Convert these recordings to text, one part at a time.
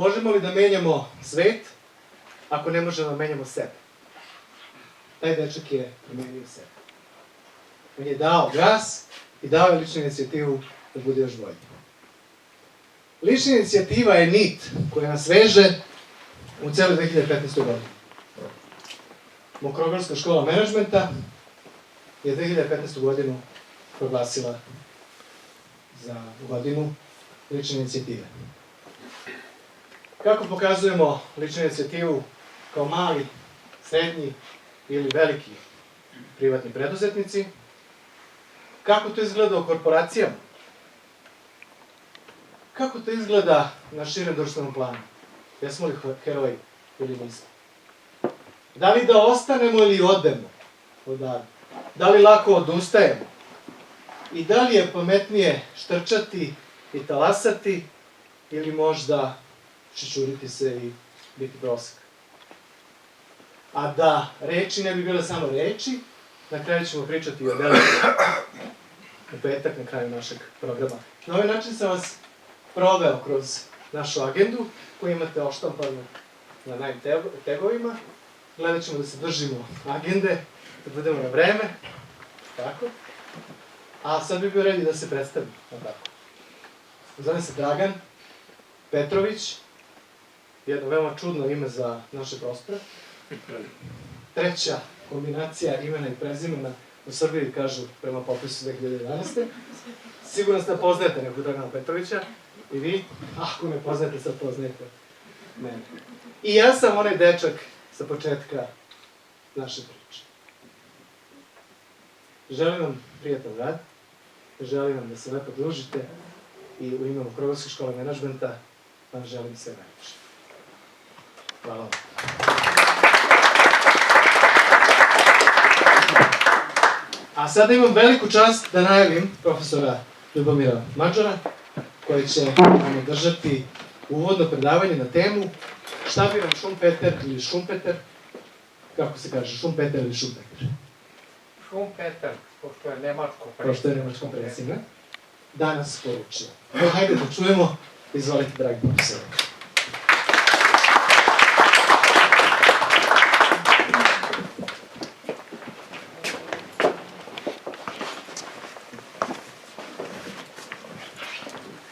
Možemo li da menjamo svet ako ne možemo da menjamo sebe? Taj dečak je promenio sebe. On je dao gas i dao je ličnu inicijativu da bude još bolji. Lična inicijativa je nit koja nas veže u celoj 2015. godinu. Mokrogorska škola menadžmenta je 2015. godinu proglasila za godinu lične inicijative. Kako pokazujemo ličnu inicijativu kao mali, srednji ili veliki privatni preduzetnici? Kako to izgleda u korporacijama? Kako to izgleda na širem društvenom planu? Jesmo li heroji ili nismo? Da li da ostanemo ili odemo odavde? Da li lako odustajemo? I da li je pametnije štrčati i talasati ili možda šećuriti se i biti prosak? A da reči ne bi bile samo reči, na kraju ćemo pričati o delu u petak na kraju našeg programa. Na ovaj način sam vas proveo kroz našu agendu koju imate oštampanu na najim tegovima. Gledat ćemo da se držimo agende, da budemo na vreme. Tako. A sad bi bio red da se predstavim. Tako. Zovem se Dragan Petrović. Jedno veoma čudno ime za naše prostore. Treća kombinacija imena i prezimena u Srbiji, kažu prema popisu 2011. Sigurno ste poznajete nekog Dragana Petrovića. I vi, ako me poznajete, sad poznajete mene. I ja sam onaj dečak sa početka naše priče. Želim vam prijatan rad, želim vam da se lepo družite i u ime Mokrogorske škole menadžmenta vam želim sve najlepše. Hvala vam. A sada imam veliku čast da najavim profesora Ljubomira Mađara, koji će nam držati uvodno predavanje na temu šta bi nam Šumpeter ili Šumpeter, kako se kaže, Šumpeter ili Šumpeter? Šumpeter, pošto je nemačko prezime, danas poručio. Hajde da čujemo, izvolite, dragi profesor.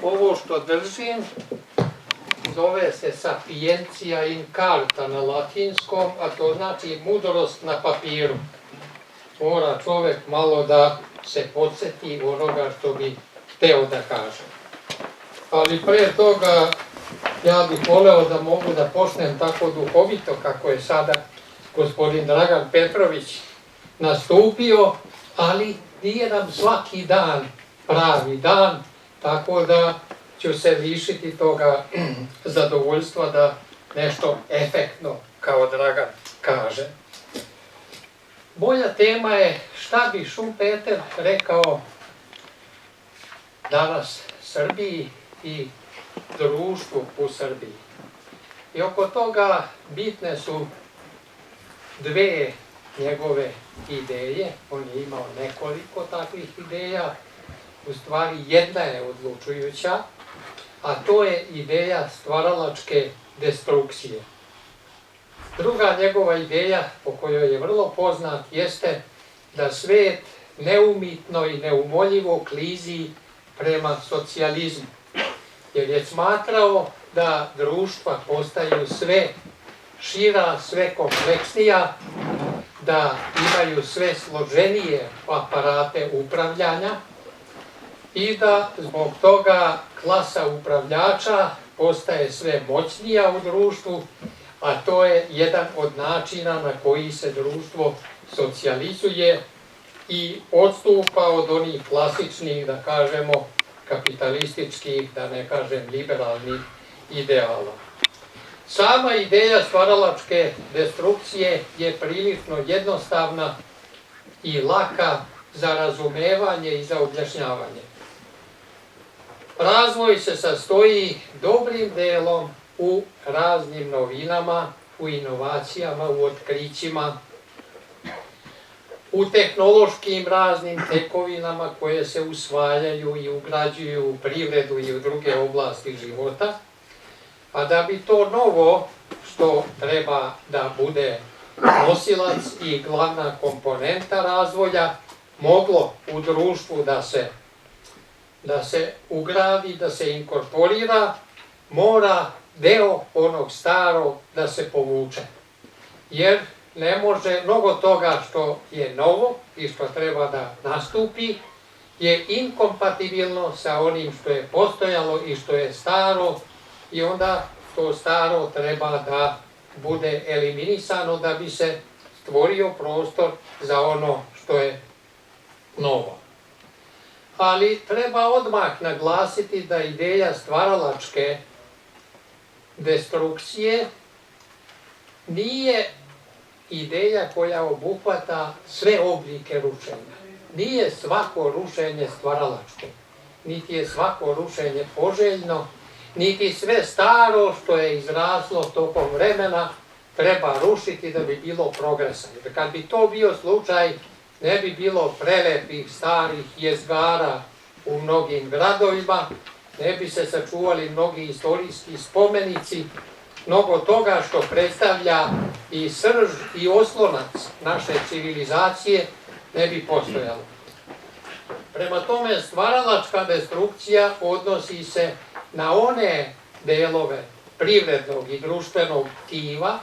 Ovo što držim zove se sapientia in carta na latinskom, a to znači mudrost na papiru. Mora čovek malo da se podsjeti onoga što bi hteo da kaže. Ali pre toga ja bih voleo da mogu da počnem tako duhovito kako je sada gospodin Dragan Petrović nastupio, ali nije nam svaki dan pravi dan, tako da ću se lišiti toga zadovoljstva da nešto efektno, kao Dragan kaže. Moja tema je šta bi Šumpeter rekao danas Srbiji i društvu u Srbiji. I oko toga bitne su dve njegove ideje. On je imao nekoliko takvih ideja. U stvari jedna je odlučujuća, a to je ideja stvaralačke destrukcije. Druga njegova ideja, po kojoj je vrlo poznat, jeste da svet neumitno i neumoljivo klizi prema socijalizmu. Jer je smatrao da društva postaju sve šira, sve kompleksnija, da imaju sve složenije aparate upravljanja i da zbog toga klasa upravljača postaje sve moćnija u društvu, a to je jedan od načina na koji se društvo socijalizuje i odstupa od onih klasičnih, da kažemo, kapitalističkih, da ne kažem liberalnih ideala. Sama ideja stvaralačke destrukcije je prilično jednostavna i laka za razumevanje i za objašnjavanje. Razvoj se sastoji dobrim delom u raznim novinama, u inovacijama, u otkrićima, u tehnološkim raznim tekovinama koje se usvajaju i ugrađuju u privredu i u druge oblasti života. A da bi to novo što treba da bude nosilac i glavna komponenta razvoja moglo u društvu da se ugradi, da se inkorporira, mora deo onog starog da se povuče. Jer ne može mnogo toga što je novo i što treba da nastupi je inkompatibilno sa onim što je postojalo i što je staro i onda to staro treba da bude eliminisano da bi se stvorio prostor za ono što je novo. Ali treba odmah naglasiti da ideja stvaralačke destrukcije nije ideja koja obuhvata sve oblike rušenja. Nije svako rušenje stvaralačko, niti je svako rušenje poželjno, niti sve staro što je izraslo tokom vremena treba rušiti da bi bilo progresa. Jer kad bi to bio slučaj, ne bi bilo prelepih starih jezgara u mnogim gradovima, ne bi se sačuvali mnogi istorijski spomenici, mnogo toga što predstavlja i srž i oslonac naše civilizacije ne bi postojalo. Prema tome, stvaralačka destrukcija odnosi se na one delove privrednog i društvenog tkiva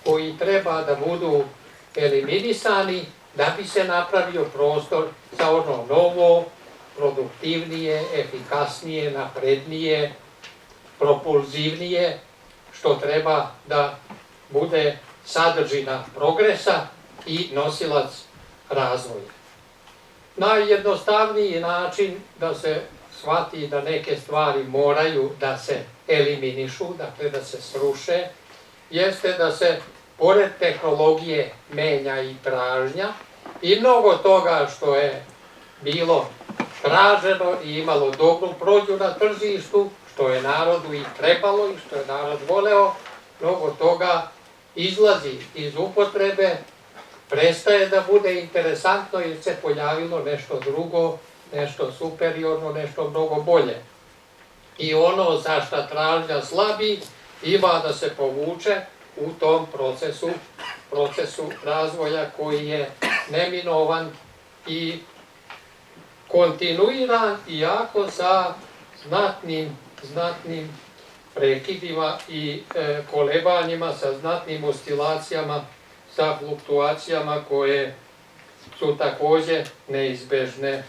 koji treba da budu eliminisani da bi se napravio prostor za ono novo, produktivnije, efikasnije, naprednije, propulzivnije, što treba da bude sadržina progresa i nosilac razvoja. Najjednostavniji način da se shvati da neke stvari moraju da se eliminišu, dakle da se sruše, jeste da se pored tehnologije menja i tražnja i mnogo toga što je bilo traženo i imalo dobru prođu na tržištu, što je narodu i trebalo i što je narod voleo, mnogo toga izlazi iz upotrebe, prestaje da bude interesantno jer se pojavilo nešto drugo, nešto superiorno, nešto mnogo bolje. I ono za šta tražnja slabi ima da se povuče u tom procesu razvoja koji je neminovan i kontinuiran, iako sa znatnim prekidima i kolebanjima, sa znatnim oscilacijama, sa fluktuacijama koje su takođe neizbežne.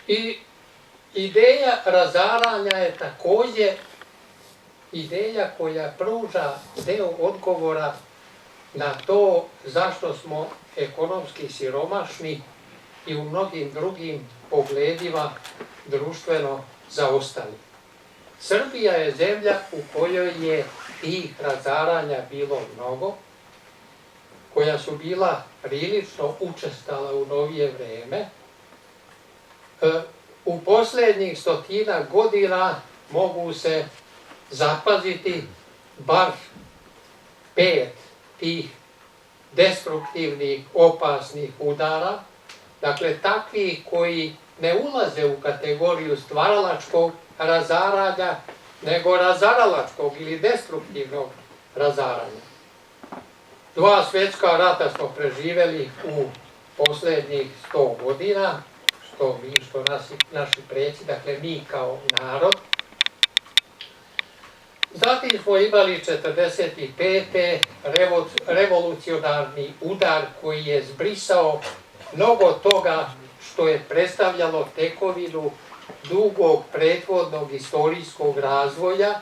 I ideja razaranja je takođe ideja koja pruža deo odgovora na to zašto smo ekonomski siromašni i u mnogim drugim pogledima društveno zaostali. Srbija je zemlja u kojoj je tih razaranja bilo mnogo, koja su bila prilično učestala u novije vreme. U poslednjih 100 godina mogu se zapaziti bar 5 tih destruktivnih, opasnih udara, dakle takvih koji ne ulaze u kategoriju stvaralačkog razaranja, nego razaralačkog ili destruktivnog razaranja. 2 svjetska rata smo preživeli u poslednjih 100 godina, što naši preci, dakle mi kao narod. Zatim smo imali 45. revolucionarni udar koji je zbrisao mnogo toga što je predstavljalo tekovinu dugog prethodnog istorijskog razvoja.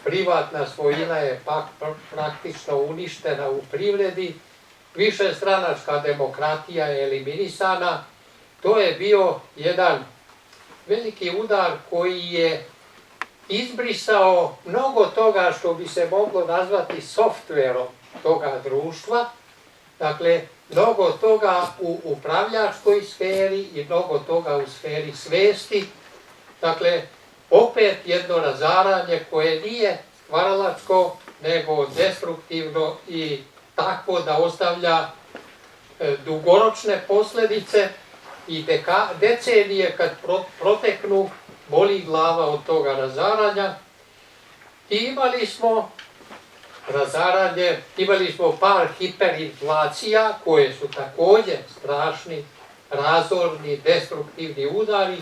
Privatna svojina je pak praktično uništena u privredi, višestranačka demokratija je eliminisana. To je bio jedan veliki udar koji je izbrisao mnogo toga što bi se moglo nazvati softverom toga društva, dakle mnogo toga u upravljačkoj sferi i mnogo toga u sferi svesti, dakle opet jedno razaranje koje nije stvaralačko nego destruktivno i takvo da ostavlja dugoročne posledice i decenije kad proteknu, boli glava od toga razaranja. I imali smo razaranje, imali smo par hiperinflacija koje su također strašni, razorni, destruktivni udari.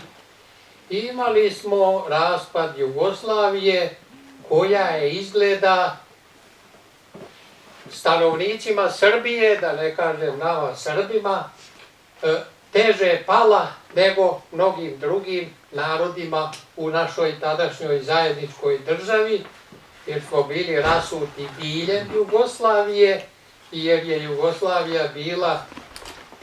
Imali smo raspad Jugoslavije koja je izgleda stanovnicima Srbije, da ne kažem nama Srbima, teže pala nego mnogim drugim narodima u našoj tadašnjoj zajedničkoj državi, jer smo bili rasuti diljem Jugoslavije i jer je Jugoslavija bila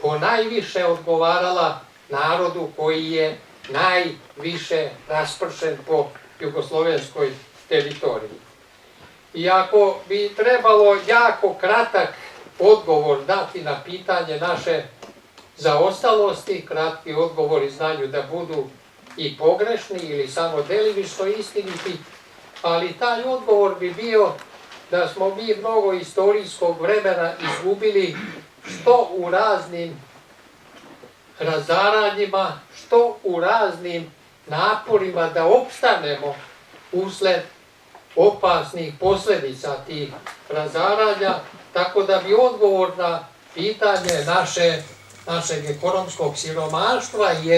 ponajviše odgovarala narodu koji je najviše raspršen po jugoslovenskoj teritoriji. I ako bi trebalo jako kratak odgovor dati na pitanje naše zaostalosti, kratki odgovori znaju da budu i pogrešni ili samo delimično istiniti, ali taj odgovor bi bio da smo mi mnogo istorijskog vremena izgubili što u raznim razaranjima, što u raznim naporima da opstanemo usled opasnih posljedica tih razaranja, tako da bi odgovor na pitanje našeg ekonomskog siromaštva i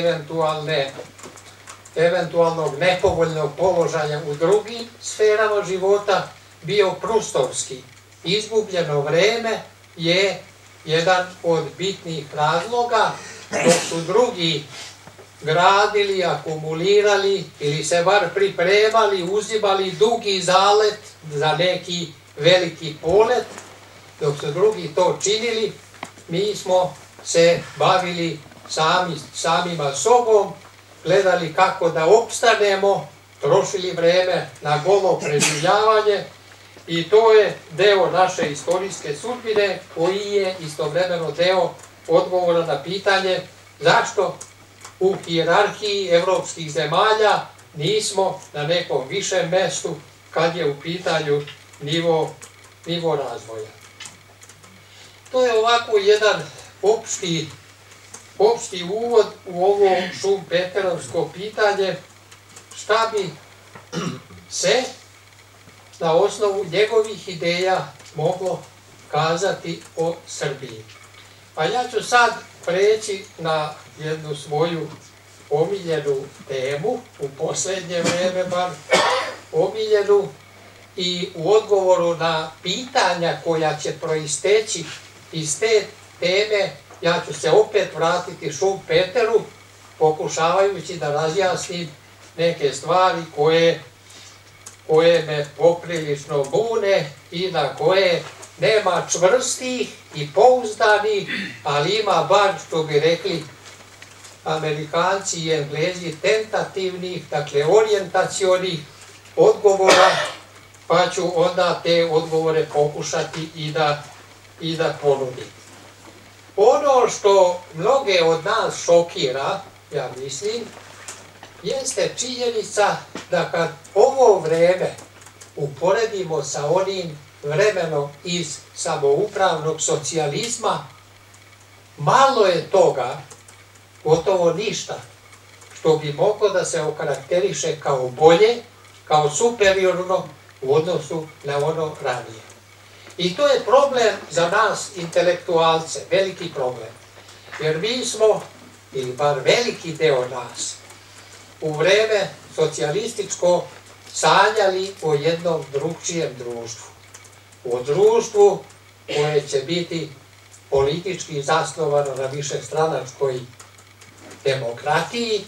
eventualnog nepovoljnog položaja u drugim sferama života bio prustovski. Izgubljeno vreme je jedan od bitnih razloga, dok su drugi gradili, akumulirali ili se bar pripremali, uzimali dugi zalet za neki veliki polet. Dok su drugi to činili, mi smo se bavili samima sobom, gledali kako da opstanemo, trošili vreme na golo preživljavanje i to je deo naše istorijske sudbine koji je istovremeno deo odgovora na pitanje zašto u hijerarhiji evropskih zemalja nismo na nekom višem mestu kad je u pitanju nivo razvoja. To je ovako jedan opšti uvod u ovo šumpeterovsko pitanje šta bi se na osnovu njegovih ideja moglo kazati o Srbiji. A ja ću sad preći na jednu svoju omiljenu temu, u posljednje vreme bar omiljenu, i u odgovoru na pitanja koja će proisteći iz te teme ja ću se opet vratiti Šumpeteru, pokušavajući da razjasnim neke stvari koje me poprilično bune i na koje nema čvrstih i pouzdanih, ali ima bar, što bi rekli Amerikanci i Englezi, tentativnih, dakle orijentacionih odgovora, pa ću onda te odgovore pokušati i da ponudim. Ono što mnoge od nas šokira, ja mislim, jeste činjenica da kad ovo vreme uporedimo sa onim vremenom iz samoupravnog socijalizma, malo je toga, gotovo ništa, što bi moglo da se okarakteriše kao bolje, kao superiorno u odnosu na ono ranije. I to je problem za nas intelektualce, veliki problem. Jer mi smo, ili bar veliki deo nas, u vreme socijalističko sanjali o jednom drugčijem društvu. O društvu koje će biti politički zasnovano na višestranačkoj demokratiji,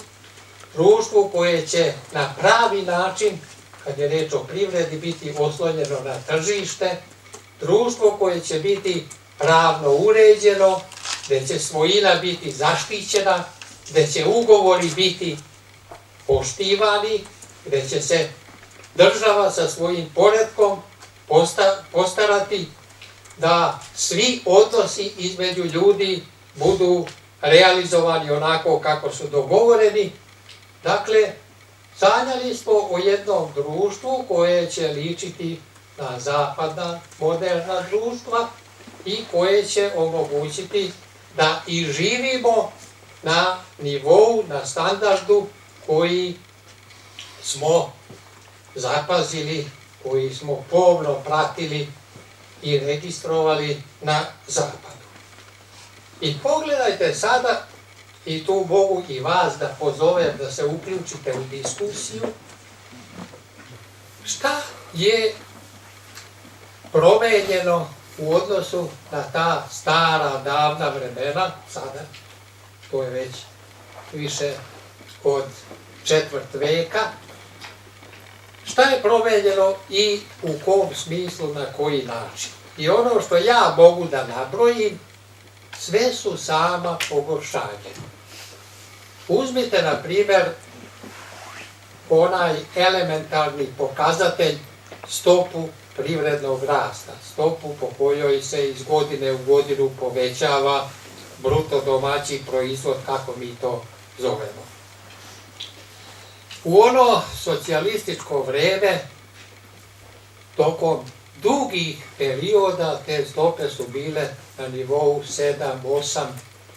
društvu koje će na pravi način, kad je reč o privredi, biti oslonjeno na tržište, društvo koje će biti pravno uređeno, gde će svojina biti zaštićena, gde će ugovori biti poštivani, gde će se država sa svojim poretkom postarati da svi odnosi između ljudi budu realizovani onako kako su dogovoreni. Dakle, sanjali smo o jednom društvu koje će ličiti na zapadna, moderna društva i koje će omogućiti da i živimo na nivou, na standardu koji smo zapazili, koji smo pomno pratili i registrovali na zapadu. I pogledajte sada, i tu mogu i vas da pozovem da se uključite u diskusiju, šta je promenjeno u odnosu na ta stara, davna vremena, sada, to je već više od četvrt veka, šta je promenjeno i u kom smislu, na koji način. I ono što ja mogu da nabrojim, sve su sama pogoršanje. Uzmite, na primjer, onaj elementarni pokazatelj, stopu privrednog rasta, stopu po kojoj se iz godine u godinu povećava bruto domaći proizvod, kako mi to zovemo. U ono socijalističko vreme, tokom dugih perioda, te stope su bile na nivou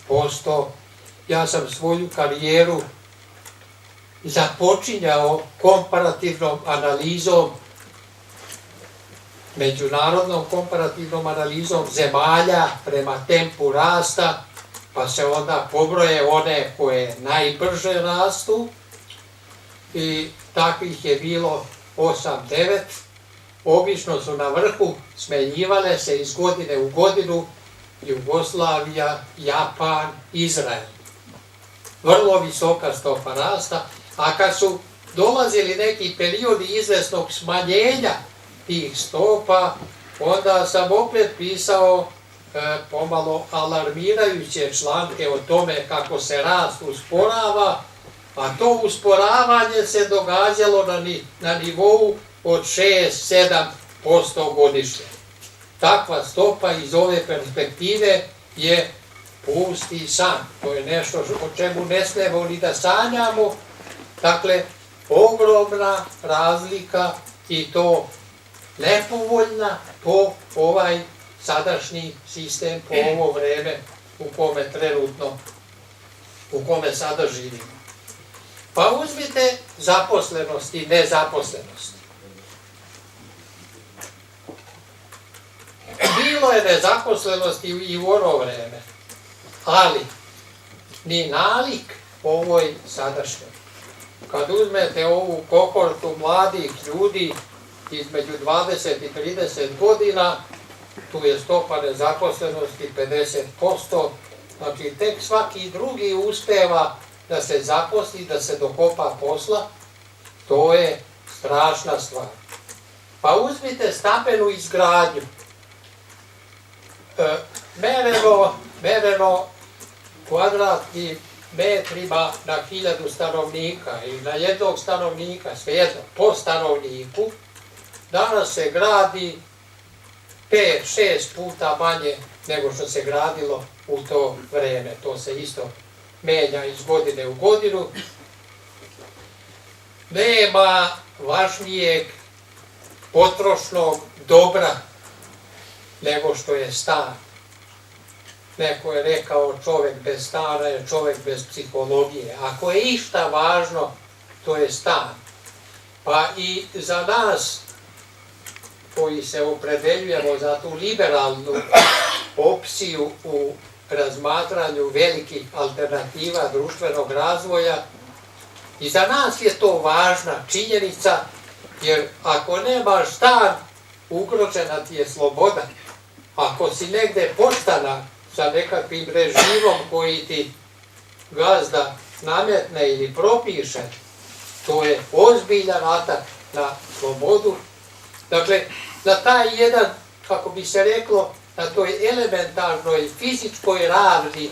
7-8%. Ja sam svoju karijeru započinjao komparativnom analizom, međunarodnom komparativnom analizom zemalja prema tempu rasta, pa se onda pobroje one koje najbrže rastu, i takvih je bilo 8-9. Obično su na vrhu smenjivale se iz godine u godinu Jugoslavija, Japan, Izrael. Vrlo visoka stopa rasta, a kad su dolazili neki periodi izvesnog smanjenja tih stopa, onda sam opet pisao pomalo alarmirajuće članke o tome kako se rast usporava, a to usporavanje se događalo na nivou od 6-7% godišnje. Takva stopa iz ove perspektive je pusti san. To je nešto o čemu ne smemo ni da sanjamo. Dakle, ogromna razlika, i to nepovoljna po ovaj sadašnji sistem, po ovo vreme u kome trenutno, u kome sada živimo. Pa uzmite zaposlenost i nezaposlenost. Bilo je nezaposlenosti i u ono vreme, ali ni nalik ovoj sadašnjoj. Kad uzmete ovu kohortu mladih ljudi između 20 i 30 godina, tu je stopa nezaposlenosti 50%, znači tek svaki drugi uspeva da se zaposli, da se dokopa posla, to je strašna stvar. Pa uzmite stambenu izgradnju. Mereno kvadratnim metrima na 1000 stanovnika ili na jednog stanovnika, svejedno, po stanovniku, danas se gradi 5-6 puta manje nego što se gradilo u to vreme. To se isto menja iz godine u godinu. Nema važnijeg potrošnog dobra nego što je stan. Neko je rekao, čovjek bez stana je čovjek bez psihologije. Ako je išta važno, to je stan. Pa i za nas koji se opredeljujemo za tu liberalnu opciju u razmatranju velikih alternativa društvenog razvoja, i za nas je to važna činjenica, jer ako nemaš stan, ugrožena ti je sloboda. Ako si negde podstanar sa nekakvim režimom koji ti gazda nametne ili propiše, to je ozbiljan atak na slobodu. Dakle, na taj jedan, kako bi se reklo, na toj elementarnoj fizičkoj ravni,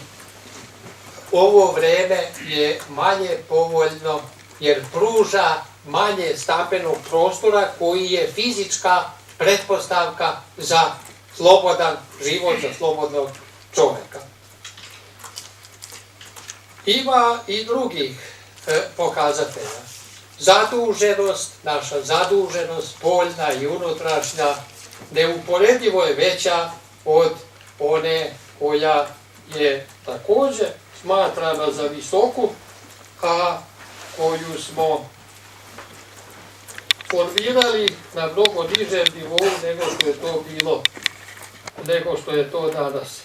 ovo vreme je manje povoljno jer pruža manje stambenog prostora koji je fizička pretpostavka za slobodan život, za slobodnog čovjeka. Ima i drugih pokazatelja. Zaduženost, naša zaduženost, spoljna i unutrašnja, neuporedivo je veća od one koja je također smatrana za visoku, a koju smo formirali na mnogo nižem nivou nego što je to bilo, nego što je to danas.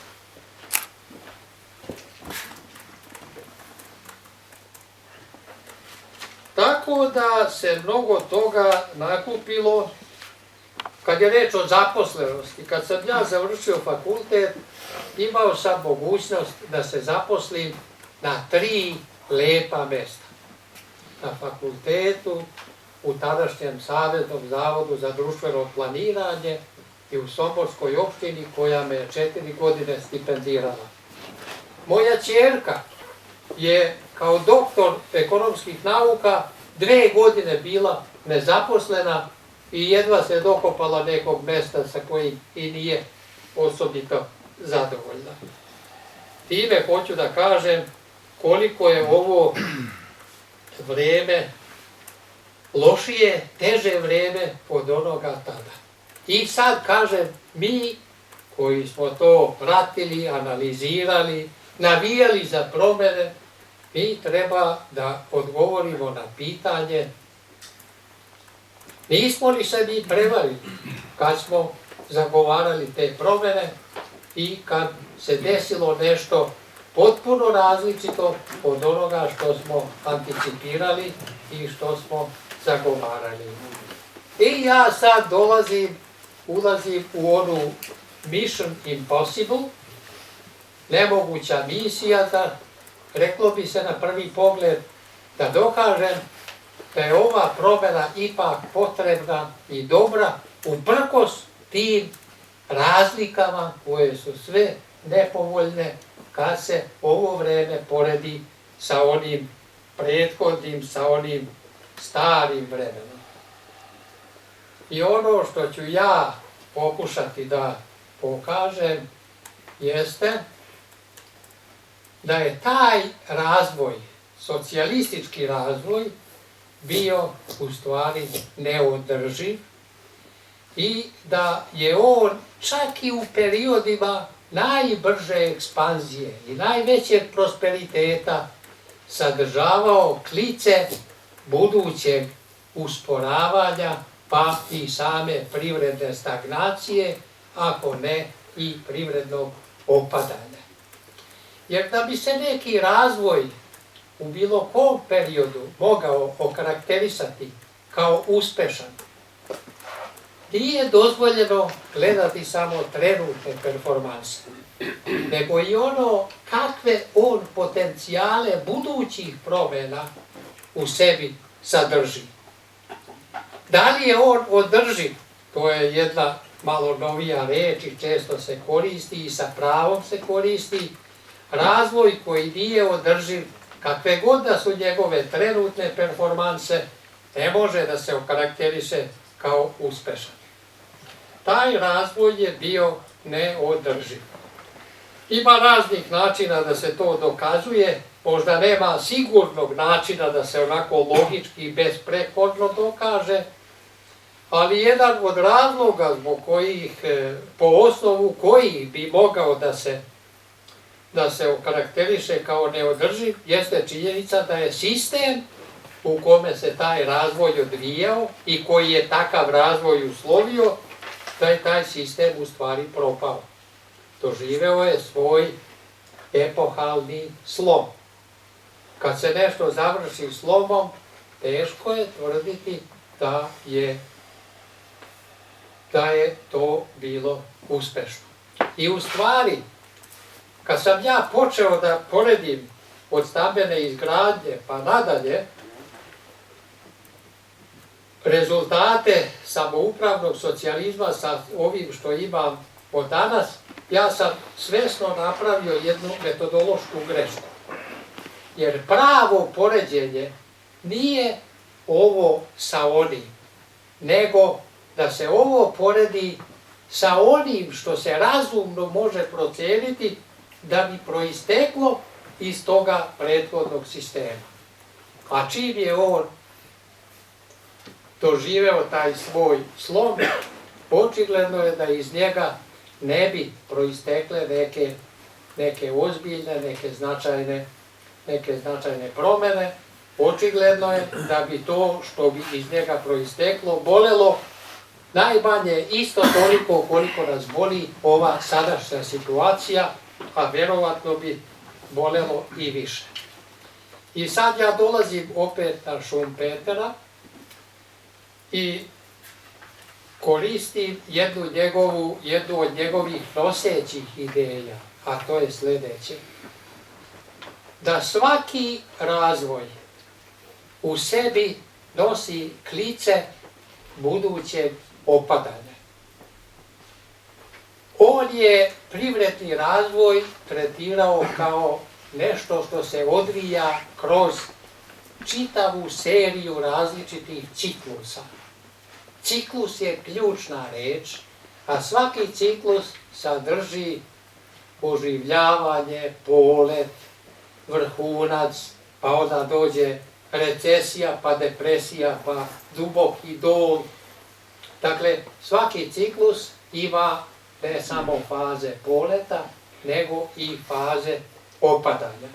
Tako da se mnogo toga nakupilo. Kad je reč o zaposlenosti, kad sam ja završio fakultet, imao sam mogućnost da se zaposlim na 3 lepa mesta. Na fakultetu, u tadašnjem Saveznom zavodu za društveno planiranje i u Somborskoj opštini koja me je 4 godine stipendirala. Moja ćerka je kao doktor ekonomskih nauka 2 godine bila nezaposlena i jedva se dokopala nekog mesta sa kojim i nije osobito zadovoljna. Time hoću da kažem koliko je ovo vreme lošije, teže vreme od onoga tada. I sad kažem, mi koji smo to pratili, analizirali, navijali za promene, mi treba da odgovorimo na pitanje nismo li se mi prevarili kad smo zagovarali te promene i kad se desilo nešto potpuno različito od onoga što smo anticipirali i što smo zagovarali. I ja sad ulazim u onu mission impossible, nemoguća misija, reklo bi se na prvi pogled, da dokažem da je ova promena ipak potrebna i dobra uprkos tim razlikama koje su sve nepovoljne kad se ovo vreme poredi sa onim prethodnim, sa onim starim vremenom. I ono što ću ja pokušati da pokažem jeste da je taj razvoj, socijalistički razvoj, bio u stvari neodrživ i da je on čak i u periodima najbrže ekspanzije i najvećeg prosperiteta sadržavao klice budućeg usporavanja pa i same privredne stagnacije, ako ne i privrednog opadanja. Jer da bi se neki razvoj u bilo kom periodu mogao okarakterisati kao uspešan, nije dozvoljeno gledati samo trenutne performanse, nego i ono kakve on potencijale budućih promena u sebi sadrži. Da li je on održiv, to je jedna malo novija reč i često se koristi i sa pravom se koristi, razvoj koji nije održiv, kakve god da su njegove trenutne performanse, ne može da se okarakteriše kao uspešan. Taj razvoj je bio neodrživ. Ima raznih načina da se to dokazuje, možda nema sigurnog načina da se onako logički i besprekorno dokaže, ali jedan od razloga zbog kojih, po osnovu kojih bi mogao da se okarakteriše kao neodrživ, jeste činjenica da je sistem u kome se taj razvoj odvijao i koji je takav razvoj uslovio, da je taj sistem u stvari propao. Doživeo je svoj epohalni slom. Kad se nešto završi slomom, teško je tvrditi da je to bilo uspešno. I u stvari, kad sam ja počeo da poredim od stambene izgradnje pa nadalje, rezultate samoupravnog socijalizma sa ovim što imam od danas, ja sam svesno napravio jednu metodološku grešku. Jer pravo poređenje nije ovo sa onim, nego da se ovo poredi sa onim što se razumno može proceniti da bi proisteklo iz toga prethodnog sistema. A čim je on doživeo taj svoj slom, očigledno je da iz njega ne bi proistekle neke neke ozbiljne, neke značajne promene, očigledno je da bi to što bi iz njega proisteklo bolelo najmanje isto toliko koliko nas boli ova sadašnja situacija, a verovatno bi bolelo i više. I sad ja dolazim opet na Šumpetera i koristim jednu od njegovih nosećih ideja, a to je sljedeće. Da svaki razvoj u sebi nosi klice budućeg opadanja. On je privredni razvoj tretirao kao nešto što se odvija kroz čitavu seriju različitih ciklusa. Ciklus je ključna reč, a svaki ciklus sadrži oživljavanje, polet, vrhunac, pa onda dođe recesija, pa depresija, pa duboki dol. Dakle, svaki ciklus ima ne samo faze poleta, nego i faze opadanja.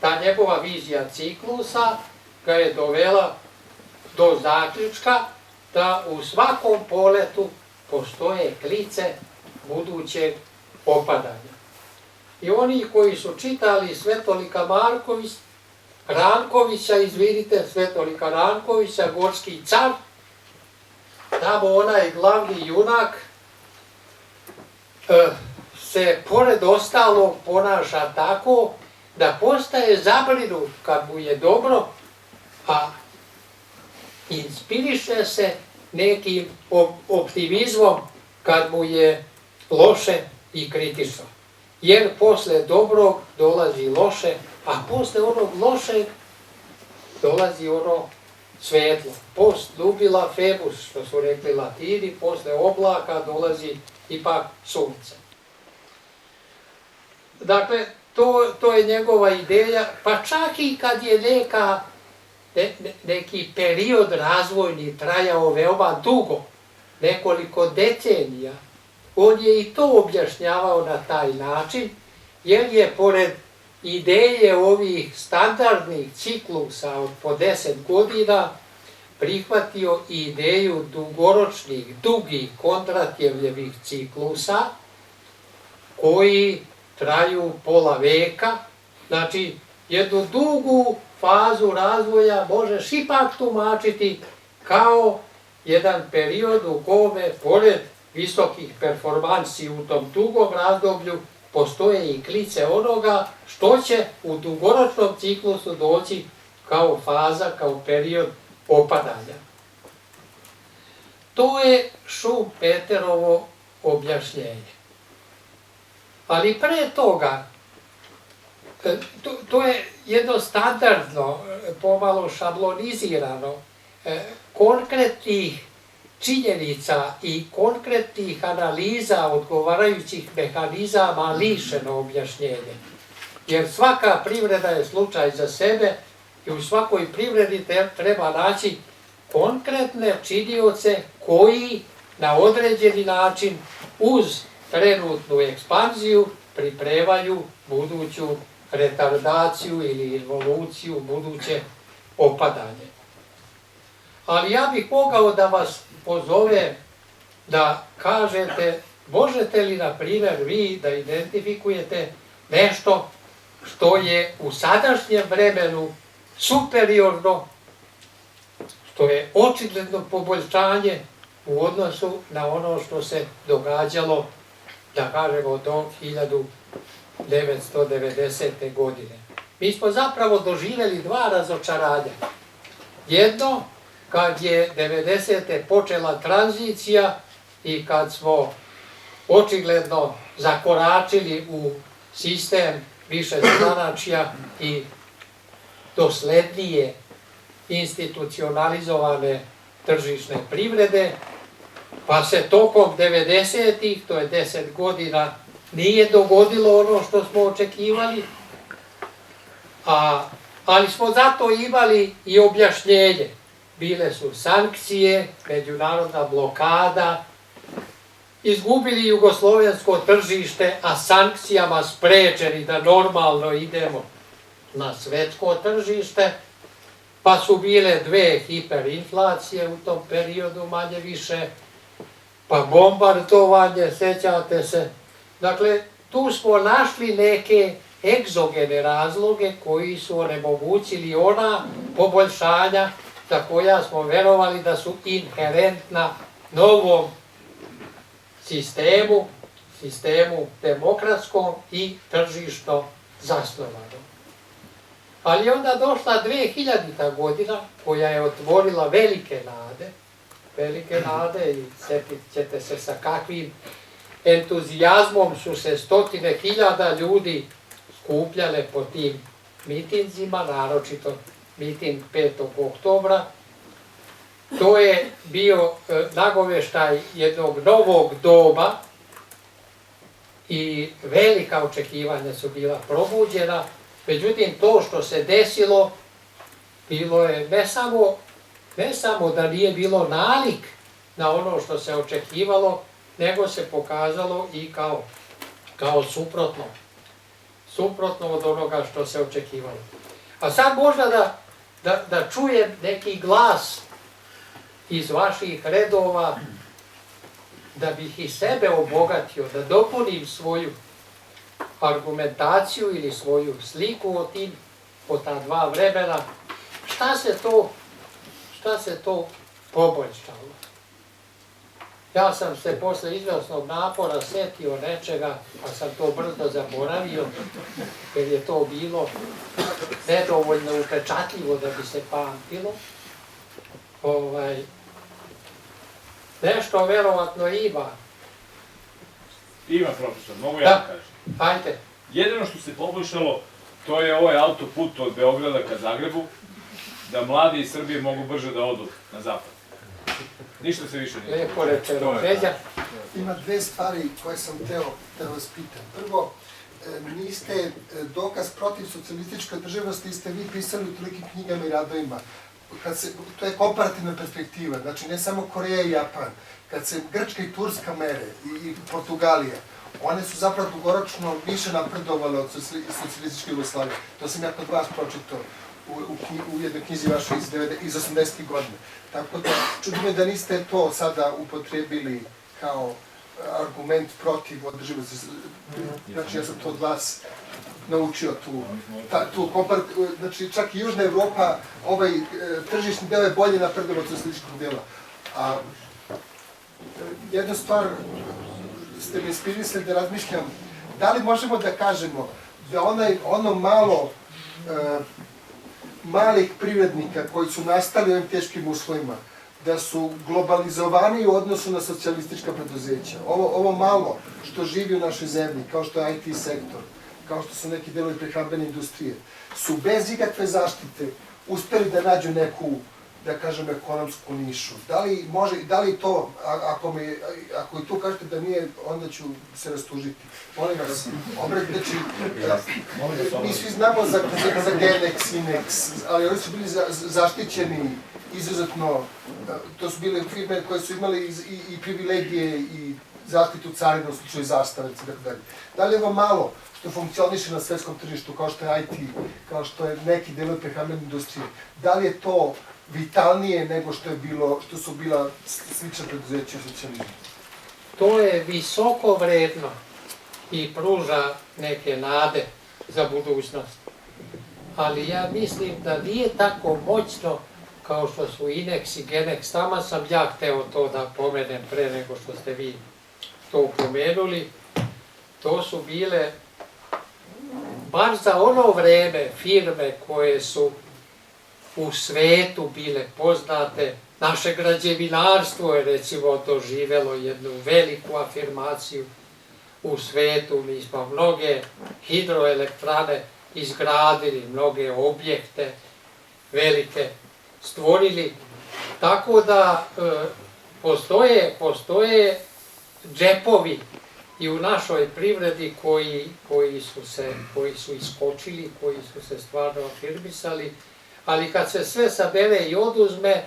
Ta njegova vizija ciklusa ga je dovela do zaključka da u svakom poletu postoje klice budućeg opadanja. I oni koji su čitali Svetolika Svetolika Rankovića, Gorski car, tamo onaj glavni junak se pored ostalog ponaša tako da postaje zabrinut kad mu je dobro, a inspiriše se nekim optimizmom kad mu je loše i kritično. Jer posle dobrog dolazi loše, a posle onog lošeg dolazi ono svetlo. Post nubila febus, što su rekli Latini, posle oblaka dolazi ipak sunce. Dakle, to je njegova ideja, pa čak i kad je neki period razvojni trajao veoma dugo, nekoliko decenija, on je i to objašnjavao na taj način, jer je pored ideje ovih standardnih ciklusa od po 10 godina prihvatio i ideju dugoročnih, dugih Kondratjevljevih ciklusa koji traju pola veka. Znači, jednu dugu fazu razvoja možeš ipak tumačiti kao jedan period u kome, pored visokih performansi u tom dugom razdoblju, postoje i klice onoga što će u dugoročnom ciklusu doći kao faza, kao period opadanja. To je Šumpeterovo objašnjenje. Ali pre toga, to je jedno standardno, pomalo šablonizirano, konkretnih činjenica i konkretnih analiza odgovarajućih mehanizama lišeno objašnjenje. Jer svaka privreda je slučaj za sebe i u svakoj privredi treba naći konkretne činioce koji na određeni način uz trenutnu ekspanziju pripremaju buduću retardaciju ili evoluciju, buduće opadanje. Ali ja bih mogao da vas pozovem da kažete, možete li, na primjer, vi da identifikujete nešto što je u sadašnjem vremenu superiorno, što je očigledno poboljšanje u odnosu na ono što se događalo, da kažemo, do 1990. godine. Mi smo zapravo doživjeli dva razočaranja. Jedno, kad je 90. počela tranzicija i kad smo očigledno zakoračili u sistem višestranačja i doslednije institucionalizovane tržišne privrede, pa se tokom 90-ih, to je 10 godina, nije dogodilo ono što smo očekivali, ali smo zato imali i objašnjenje. Bile su sankcije, međunarodna blokada, izgubili jugoslovensko tržište, a sankcijama sprečeni da normalno idemo na svetsko tržište, pa su bile dve hiperinflacije u tom periodu, manje više, pa bombardovanje, sećate se. Dakle, tu smo našli neke egzogene razloge koji su onemogućili ona poboljšanja za koja smo verovali da su inherentna novom sistemu demokratskom i tržišno zasnovanom. Ali je onda došla 2000. godina koja je otvorila velike nade i sjetit ćete se sa kakvim entuzijazmom su se stotine hiljada ljudi skupljale po tim mitinzima, naročito miting 5. oktobra. To je bio nagoveštaj jednog novog doba i velika očekivanja su bila probuđena. Međutim, to što se desilo, bilo je ne samo da nije bilo nalik na ono što se očekivalo, nego se pokazalo i kao suprotno od onoga što se očekivalo. A sad možda da čujem neki glas iz vaših redova, da bih i sebe obogatio, da dopunim svoju argumentaciju ili svoju sliku o ta dva vremena, šta se to poboljšalo. Ja sam se posle izvesnog napora setio nečega, pa sam to brzo zaboravio, jer je to bilo nedovoljno upečatljivo da bi se pamtilo. Nešto verovatno ima. Ima, profesor, mogu ja da kažem. Ajde. Jedino što se poboljšalo, to je ovaj autoput od Beograda ka Zagrebu, da mladi iz Srbije mogu brže da odu na zapad. Ništa se više nije. Lepo rečeno. Feđa? Ima dve stvari koje sam hteo da vas pitam. Prvo, niste dokaz protiv socijalističke državnosti, ste vi pisali u tolikim knjigama i radovima. To je komparativna perspektiva, znači ne samo Koreja i Japan. Kad se Grčka i Turska mere i Portugalija, one su zapravo dugoročno više napredovale od socijalističke Jugoslavije. To sam ja kod vas pročitao u jednoj knjizi vašoj iz 80. godine. Tako da, čudim me da niste to sada upotrebili kao argument protiv održivosti. Znači, ja sam to od vas naučio tu komparaciju. Znači, čak i Južna Evropa, ovaj tržišni deo je bolje napredovan od socijalističkog dela. A jednu stvar ste me inspirisali da razmišljam, da li možemo da kažemo da ono malo malih privrednika koji su nastali u ovim teškim uslovima, da su globalizovani u odnosu na socijalistička preduzeća. Ovo malo što živi u našoj zemlji, kao što je IT sektor, kao što su neki delovi prehrambene industrije, su bez ikakve zaštite uspeli da nađu neku, da kažem, ekonomsku nišu. Da li to, ako i tu kažete da nije, onda ću se rastužiti. Molim vas, mi svi znamo za Genex, Inex, ali oni su bili zaštićeni izuzetno, to su bile firme koje su imali i privilegije i zaštitu carina u slučaju zastave, itd. Da li je ovo malo što funkcioniše na svetskom tržištu, kao što je IT, kao što je neki delovi prehrambene industrije, da li je to vitalnije nego što su bila slična preduzeća u socijalizmu? To je visoko vredno i pruža neke nade za budućnost. Ali ja mislim da nije tako moćno kao što su Inex i Genex. Tamo sam ja hteo to da pomenem pre nego što ste vi to pomenuli. To su bile, bar za ono vreme, firme koje su u svetu bile poznate. Naše građevinarstvo je, recimo, doživelo jednu veliku afirmaciju u svetu. Mi smo mnoge hidroelektrane izgradili, mnoge objekte velike stvorili. Tako da postoje džepovi i u našoj privredi koji su iskočili, koji su se stvarno afirmisali, ali kad se sve sabere i oduzme,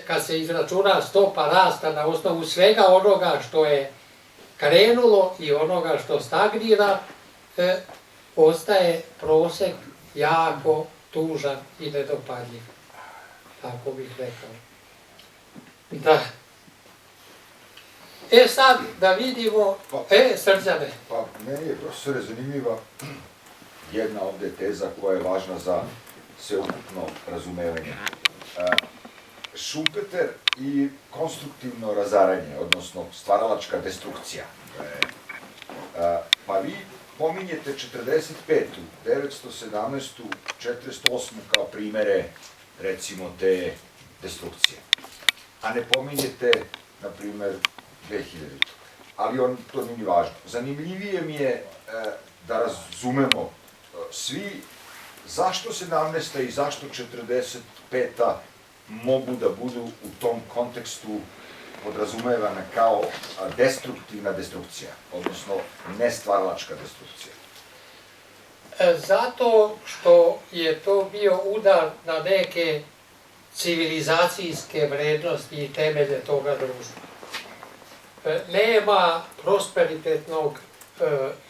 kad se izračuna stopa rasta na osnovu svega onoga što je krenulo i onoga što stagnira, ostaje prosek jako tužan i nedopadljiv. Tako bih rekao. Da. Sad da vidimo, Srđane. Pa meni je, profesore, zanimljiva jedna ovde teza koja je važna za sveukupno razumevanje. Šumpeter i konstruktivno razaranje, odnosno stvaralačka destrukcija. Pa vi pominjete 45. 917. 48. kao primere, recimo, te destrukcije. A ne pominjete, na primer, 2000. Ali to nije ni važno. Zanimljivije mi je da razumemo svi zašto 17. i zašto 45. mogu da budu u tom kontekstu podrazumevana kao destruktivna destrukcija, odnosno nestvaralačka destrukcija. Zato što je to bio udar na neke civilizacijske vrednosti i temelje toga društva. Nema prosperitetnog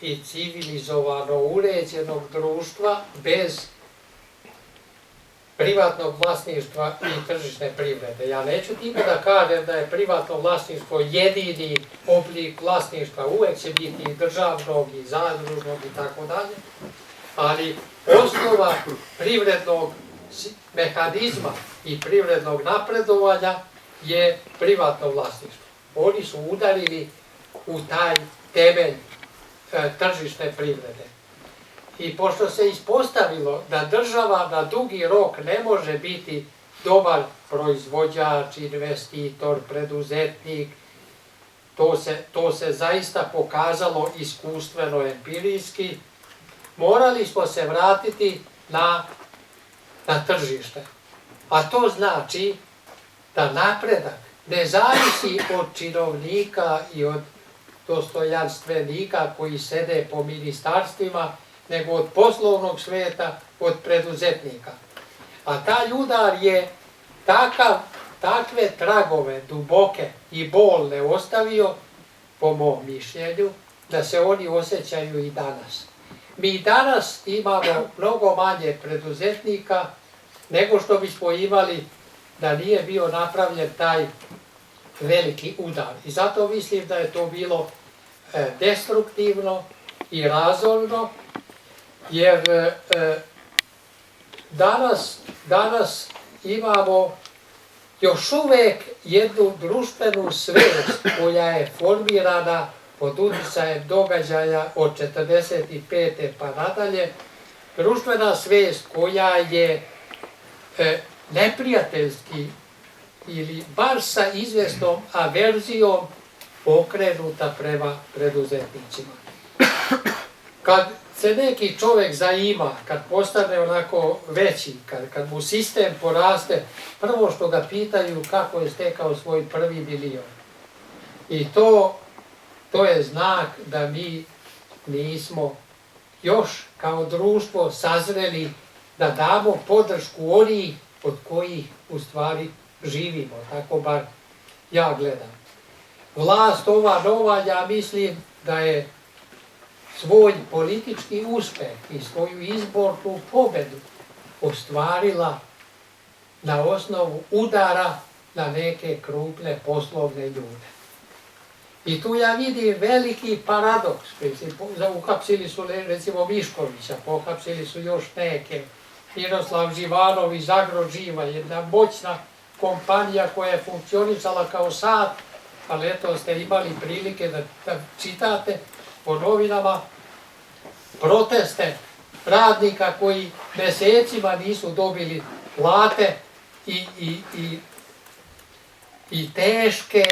i civilizovano uređenog društva bez privatnog vlasništva i tržišne privrede. Ja neću time da kažem da je privatno vlasništvo jedini oblik vlasništva, uvek će biti i državnog i zadružnog i tako dalje, ali osnova privrednog mehanizma i privrednog napredovanja je privatno vlasništvo. Oni su udarili u taj temelj tržišne privrede. I pošto se ispostavilo da država na dugi rok ne može biti dobar proizvođač, investitor, preduzetnik, to se zaista pokazalo iskustveno, empirijski, morali smo se vratiti na tržište. A to znači da napredak ne zavisi od činovnika i od dostojanstvenika koji sede po ministarstvima, nego od poslovnog sveta, od preduzetnika. A taj udar je takve tragove, duboke i bolne ostavio, po mom mišljenju, da se oni osjećaju i danas. Mi danas imamo mnogo manje preduzetnika nego što bismo imali da nije bio napravljen taj veliki udar. I zato mislim da je to bilo destruktivno i razorno, jer danas imamo još uvek jednu društvenu svest koja je formirana pod uticajem događaja od 45. pa nadalje, društvena svest koja je neprijateljski ili bar sa izvesnom averzijom okrenuta prema preduzetnicima. Kad se neki čovek zaima, kad postane onako veći, kad mu sistem poraste, prvo što ga pitaju kako je stekao svoj prvi milion. I to je znak da mi nismo još kao društvo sazreli da damo podršku onih od kojih u stvari živimo, tako bar ja gledam. Vlast ova nova, ja mislim da je svoj politički uspeh i svoju izbornu pobedu ostvarila na osnovu udara na neke krupne poslovne ljude. I tu ja vidim veliki paradoks. Uhapsili su recimo Miškovića, pohapsili su još neke. Miroslav Živanov iz Agroživa, jedna moćna kompanija koja je funkcionisala kao sad, ali eto ste imali prilike da čitate po novinama proteste radnika koji mesecima nisu dobili plate i teške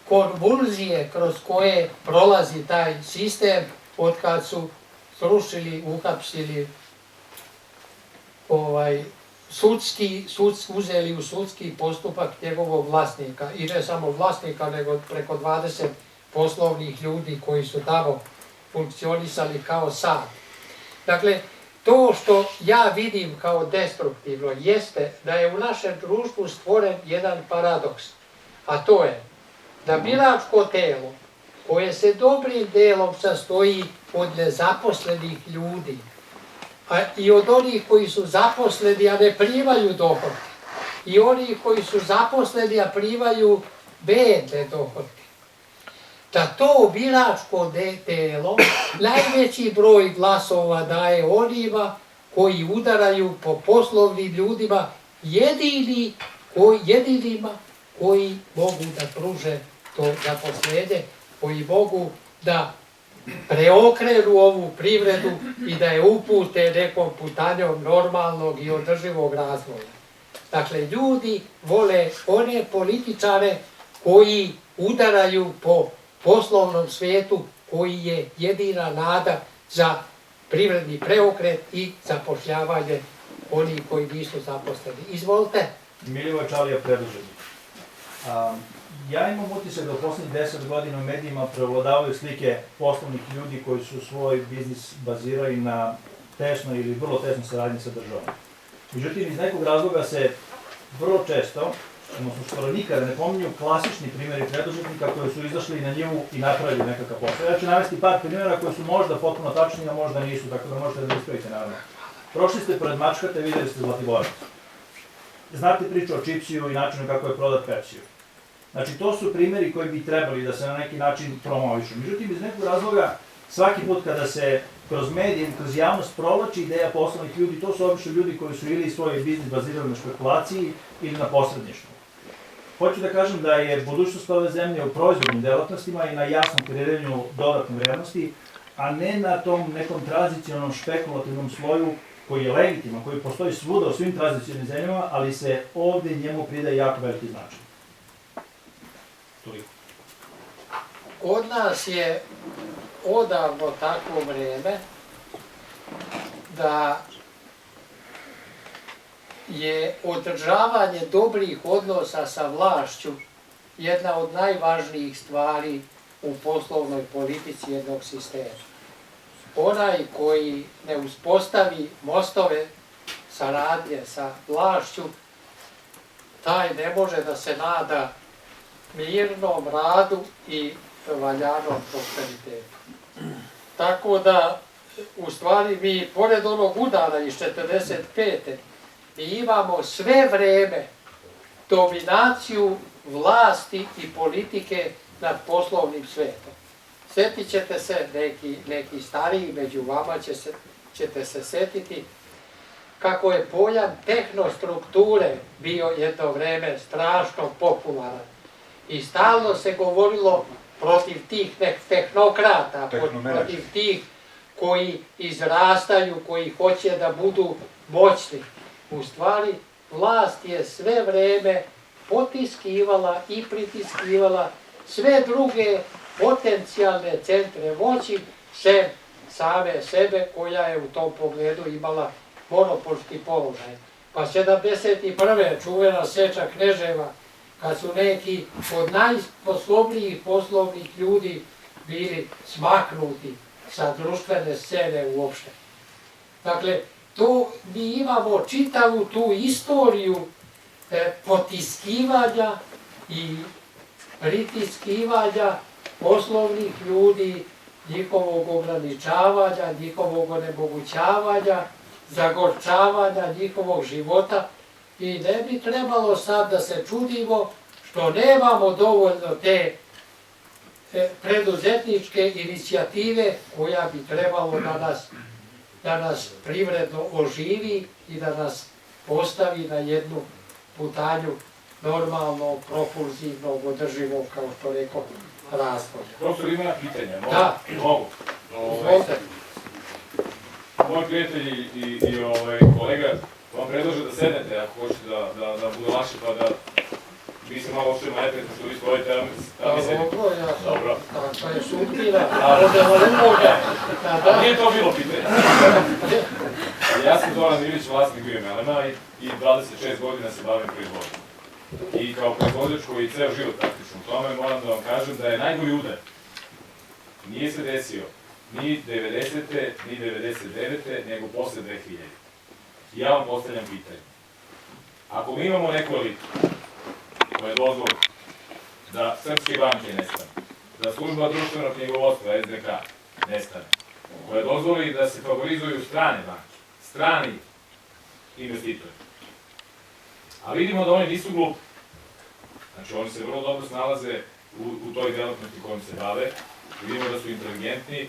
konvulzije kroz koje prolazi taj sistem od kad su srušili, uhapsili, uzeli u sudski postupak njegovog vlasnika. I ne samo vlasnika, nego preko 20 poslovnih ljudi koji su tamo funkcionisali kao sad. Dakle, To što ja vidim kao destruktivno jeste da je u našem društvu stvoren jedan paradoks, a to je da biračko telo koje se dobrim delom sastoji od nezaposlenih ljudi, a i od onih koji su zaposleni, a ne primaju dohodke, i oni koji su zaposleni, a primaju bedne dohodke, da to biračko telo najveći broj glasova daje onima koji udaraju po poslovnim ljudima, jedinima koji mogu da pruže to zaposlenje, koji mogu da preokrenu ovu privredu i da je upute nekom putanjom normalnog i održivog razvoja. Dakle, ljudi vole one političare koji udaraju po poslovnom svijetu, koji je jedina nada za privredni preokret i zapošljavanje onih koji nisu zaposleni. Izvolite. Milivoj Čalija, preduzetnik. Ja imam utisak da u poslednjih 10 godina u medijima prevladavaju slike poslovnih ljudi koji su svoj biznis bazirali na tesnoj ili vrlo tesnoj saradnji sa državom. Međutim, iz nekog razloga se vrlo često, odnosno skoro nikada, ne pominju klasični primjeri preduzetnika koji su izašli na njivu i napravili nekakav posao. Ja ću navesti par primjera koji su možda potpuno tačni, a možda nisu, tako da možete da ispravite, naravno. Prošli ste pored Mačkata, videli ste Zlatiborac. Znate priču o Čipsiju i načinu kako je prodat Pepsiju. Znači, to su primjeri koji bi trebali da se na neki način promovišu. Međutim, iz nekog razloga, svaki put kada se kroz medije, kroz javnost provlači ideja poslovnih ljudi, to su obično ljudi koji su ili svoj biznis bazirali na špekulaciji ili na posredništvu. Hoću da kažem da je budućnost ove zemlje u proizvodnim delatnostima i na jasnom kreiranju dodatne vrednosti, a ne na tom nekom tranzicionalnom špekulativnom sloju koji je legitiman, koji postoji svuda u svim tranzicionalnim zemljama, ali se ovde njemu pridaje jako veliki značaj. Toliko. Kod nas je odavno takvo vreme da je održavanje dobrih odnosa sa vlašću jedna od najvažnijih stvari u poslovnoj politici jednog sistema. Onaj koji ne uspostavi mostove saradnje sa vlašću, taj ne može da se nada mirnom radu i valjanom prosperitetu. Tako da, u stvari, mi, pored onog udara iz 45. mi imamo sve vreme dominaciju vlasti i politike nad poslovnim svetom. Sjetit ćete se, neki stariji među vama ćete se setiti, kako je pojam tehnostrukture bio jedno vreme strašno popularan. I stalno se govorilo protiv tih tehnokrata, protiv tih koji izrastaju, koji hoće da budu moćni. U stvari, vlast je sve vreme potiskivala i pritiskivala sve druge potencijalne centre moći, sem same sebe, koja je u tom pogledu imala monopolski položaj. Pa 71. čuvena seča Kneževa, kad su neki od najsposobnijih poslovnih ljudi bili smaknuti sa društvene scene uopšte. Dakle, mi imamo čitavu tu istoriju potiskivanja i pritiskivanja poslovnih ljudi, njihovog ograničavanja, njihovog onemogućavanja, zagorčavanja njihovog života. I ne bi trebalo sad da se čudimo što nemamo dovoljno te preduzetničke inicijative koja bi trebalo da nas privredno oživi i da nas postavi na jednu putanju normalnog, propulzivnog, održivog, kao što rekao, razvoja. Profesor, ima pitanja? Da. Mogu. Izvolite. Moj prijatelj i kolega vam predlaže da sednete ako hoćete da bude lakše, pa da vi se malo ošli najpred, što vi stojite, a mi sedite. Dobro, ja sam Dobro. takva je sudbina, odemo uloga. A nije to bilo pitanje. Ja sam Zoran Ilić, vlasnik Biomelema i 26 godina se bavim proizvodom. I kao proizvođač koji ceo život praktično u tome, moram da vam kažem da je najgori udar. Nije se desio ni 90. ni 99. nego posle 2000. I ja vam postavljam pitanje. Ako mi imamo neku elitu koja dozvoli da srpske banke nestane, da služba društvenog knjigovodstva SDK nestane, koja dozvoli da se favorizuju strane banke, strani investitori, a vidimo da oni nisu glupi. Znači, oni se vrlo dobro snalaze u toj delatnosti kojom se bave, vidimo da su inteligentni.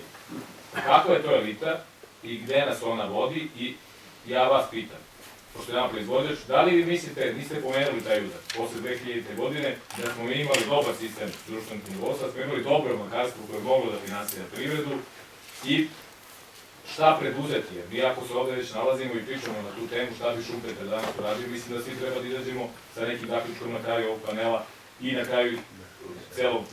Kakva je to elita i gde nas ona vodi? I ja vas pitam, pošto je nama proizvođač, da li vi mislite, niste pomenuli taj udar, posle 2000. godine, da smo mi imali dobar sistem društvenog knjigovodstva, smo imali dobro bankarstvo koje je moglo da finansira privredu i šta preduzeti? Jer mi ako se ovde već nalazimo i pričamo na tu temu šta bi Šumpeter danas uradio, mislim da svi treba da izađemo sa nekim zaključkom na kraju ovog panela i na kraju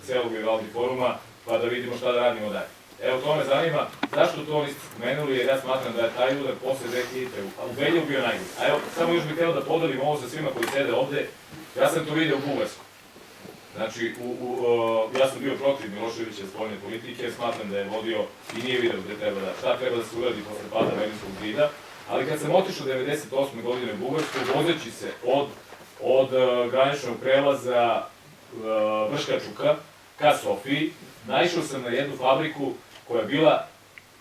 celog Vivaldi foruma, pa da vidimo šta da radimo dalje. Evo, to me zanima, zašto to niste spomenuli, jer ja smatram da je taj udar posle 2000. u Belju bio najgori. A evo, samo još bih hteo da podelim ovo sa svima koji sede ovde, ja sam to vidio u Bugarskoj. Znači, ja sam bio protiv Miloševića spoljne politike, jer smatram da je vodio i nije video šta treba da se uradi posle pada Berlinskog zida, ali kad sam otišao 98. godine u Bugarsku, vozeći se od graničnog prelaza Vrškačuka ka Sofiji, naišao sam na jednu fabriku koja je bila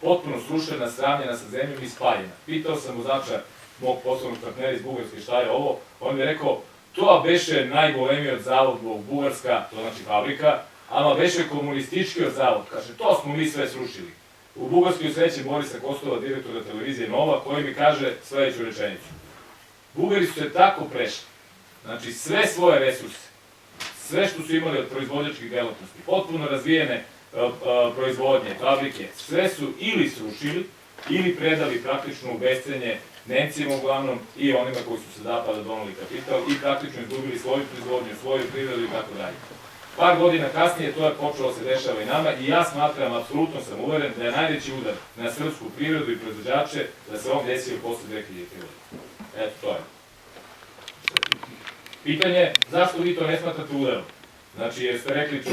potpuno srušena, sravnjena sa zemljom i spaljena. Pitao sam vozača mog poslovnog partnera iz Bugarske šta je ovo, on mi je rekao, to beše najgolemiji od zavod Bugarska, to znači fabrika, ama beše komunistički od zavod. Kaže, to smo mi sve srušili. U Bugarskoj sreće Borisa Kostova, direktora televizije Nova, koji mi kaže sledeću rečenicu. Bugari su se tako prešli, znači sve svoje resurse, sve što su imali od proizvođačkih delatnosti, potpuno razvijene proizvodnje, fabrike, sve su ili srušili, ili predali praktično u bescenje Nemcima uglavnom i onima koji su se zapada donali kapital i praktično izgubili svoju proizvodnju, svoju privredu i tako dalje. Par godina kasnije to je počelo se dešava i nama i ja smatram, apsolutno sam uveren da je najveći udar na srpsku privredu i proizvođače da se on desio posle 2000. godine. Eto, to je. Pitanje je, zašto vi to ne smatrate udarom? Znači, jer ste rekli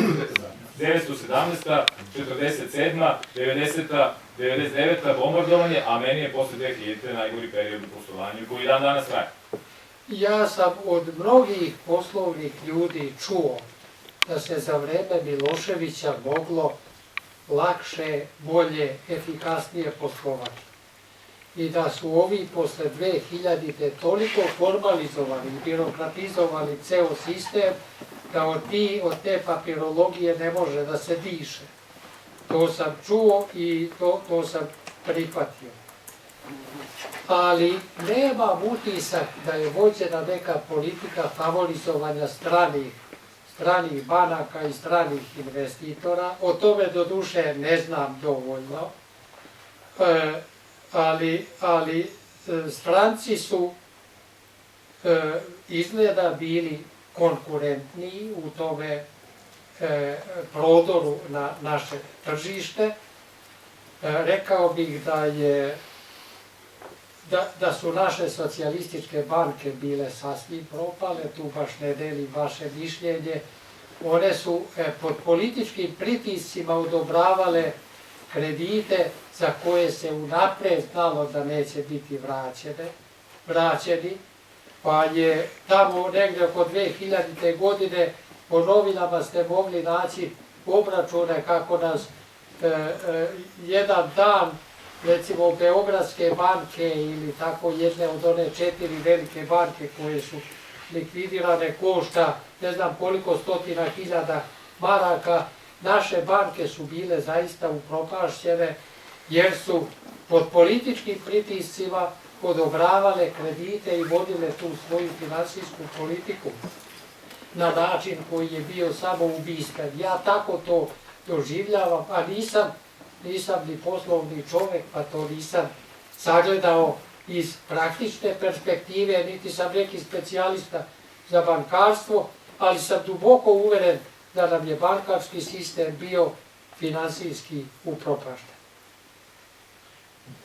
917. 47. 90. 99. bombardovanje, a meni je posle 2000. najgori period u poslovanju koji dan danas traje. Ja sam od mnogih poslovnih ljudi čuo da se za vreme Miloševića moglo lakše, bolje, efikasnije poslovati. I da su ovi posle 2000. toliko formalizovali i birokratizovali ceo sistem da od te papirologije ne može da se diše. To sam čuo i to sam prihvatio. Ali nemam utisak da je vođena neka politika favorizovanja stranih banaka i stranih investitora. O tome do duše ne znam dovoljno. Ali stranci su izgleda bili konkurentniji u tome prodoru na naše tržište. Rekao bih da su naše socijalističke banke bile sasvim propale, tu baš ne delim vaše mišljenje. One su pod političkim pritiscima odobravale kredite za koje se unapred znalo da neće biti vraćeni, pa je tamo negde oko 2000. godine po novinama ste mogli naći obračune kako nas jedan dan, recimo Beogradske banke ili tako jedne od one 4 velike banke koje su likvidirane košta ne znam koliko stotina hiljada maraka. Naše banke su bile zaista upropašćene jer su pod političkim pritiscima odobravale kredite i vodile tu svoju finansijsku politiku na način koji je bio samoubistven. Ja tako to doživljavam, a nisam ni poslovni čovek, pa to nisam sagledao iz praktične perspektive, niti sam neki specijalista za bankarstvo, ali sam duboko uveren da nam je bankarski sistem bio finansijski upropašten.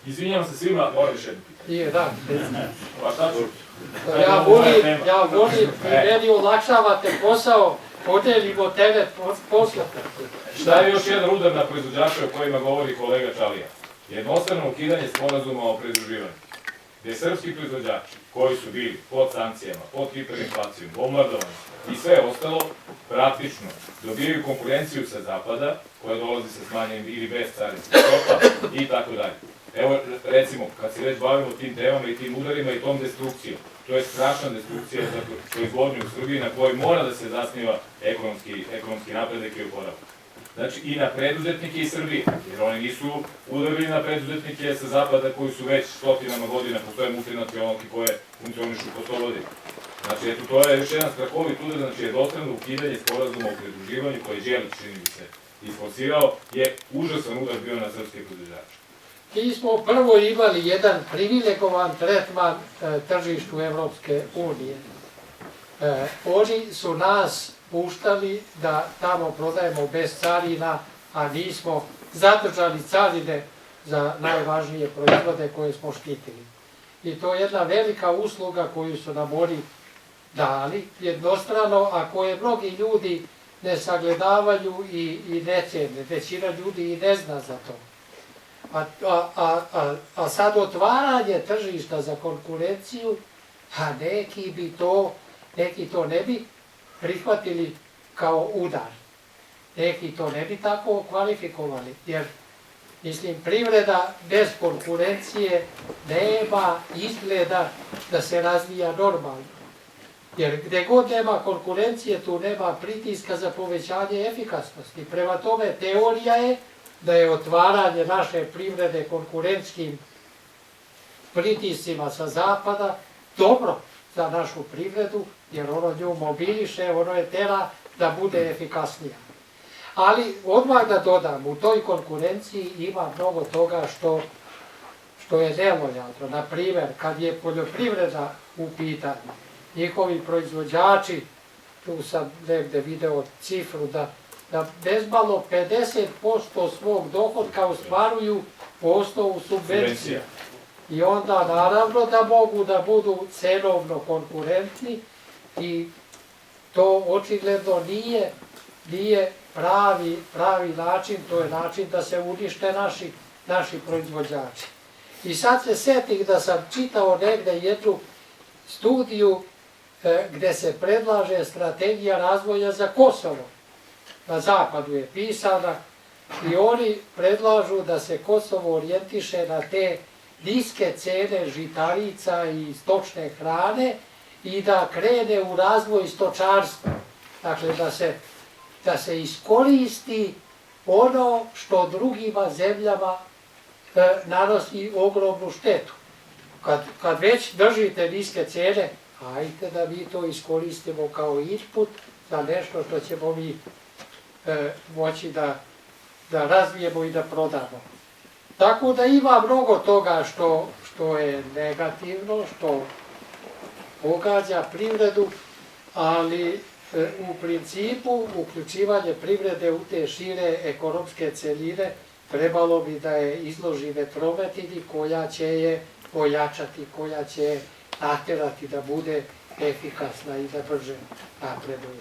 Izvinjavam se svima, moram još jednu pitanje. Da. Pa šta ću? Ja volim, i meni olakšavate posao podelimo teret posla. Šta je još jedan udar na proizvođače o kojima govori kolega Čalija? Jednostrano ukidanje sporazuma o pridruživanju, gde srpski proizvođači koji su bili pod sankcijama, pod hiperinflacijom, bombardovani i sve ostalo, praktično dobijaju konkurenciju sa zapada, koja dolazi sa smanjenim ili bez carinskih stopa i tako dalje. Evo, recimo, kad se već bavimo tim temama i tim udarima i tom destrukcijom, to je strašna destrukcija za proizvodnju u Srbiji na kojoj mora da se zasniva ekonomski napredak i oporavak. Znači i na preduzetnike iz Srbije, jer oni nisu udarili na preduzetnike sa zapada koji su već stotinama godina postoje multinacionalke koje funkcionišu po 100 godina. Znači, eto, to je još jedan strahovit udar, znači jednostrano ukidanje sporazuma o pridruživanju koje Đelić, čini mi se, isforsirao, je užasan udar bio na srpske proizvođače. Mi smo prvo imali jedan privilegovan tretman tržištu Evropske unije. Oni su nas puštali da tamo prodajemo bez carina, a nismo zadržali carine za najvažnije proizvode koje smo štitili. I to je jedna velika usluga koju su nam oni dali, jednostrano, a koje mnogi ljudi ne sagledavaju i ne cene. Većina ljudi i ne zna za to. A sad otvaranje tržišta za konkurenciju, a neki to ne bi prihvatili kao udar. Neki to ne bi tako kvalifikovali, jer mislim, privreda bez konkurencije nema izgleda da se razvija normalno. Jer gde god nema konkurencije, tu nema pritiska za povećanje efikasnosti. Prema tome, teorija je da je otvaranje naše privrede konkurentskim pritiscima sa zapada dobro za našu privredu, jer ono nju mobiliše, ono je tera da bude efikasnija. Ali odmah da dodam, u toj konkurenciji ima mnogo toga što je nelojalno. Naprimer, kad je poljoprivreda u pitanju, njihovi proizvođači, tu sam negde video cifru, da bezmalo 50% svog dohodka ostvaruju po osnovu subvencija. I onda naravno da mogu da budu cenovno konkurentni i to očigledno nije pravi način, to je način da se unište naši proizvođači. I sad se setih da sam čitao negde jednu studiju gde se predlaže strategija razvoja za Kosovo. Na zapadu je pisana i oni predlažu da se Kosovo orijentiše na te niske cene žitarica i stočne hrane i da krene u razvoj stočarstva. Dakle, da se iskoristi ono što drugima zemljama nanosi ogromnu štetu. Kad već držite niske cene, hajde da mi to iskoristimo kao input za nešto što ćemo mi moći da razvijemo i da prodamo. Tako da ima mnogo toga što je negativno, što pogađa privredu, ali u principu uključivanje privrede u te šire ekonomske celine trebalo bi da je izloži vetrometini koja će je pojačati, koja će je naterati da bude efikasna i da brže napreduje.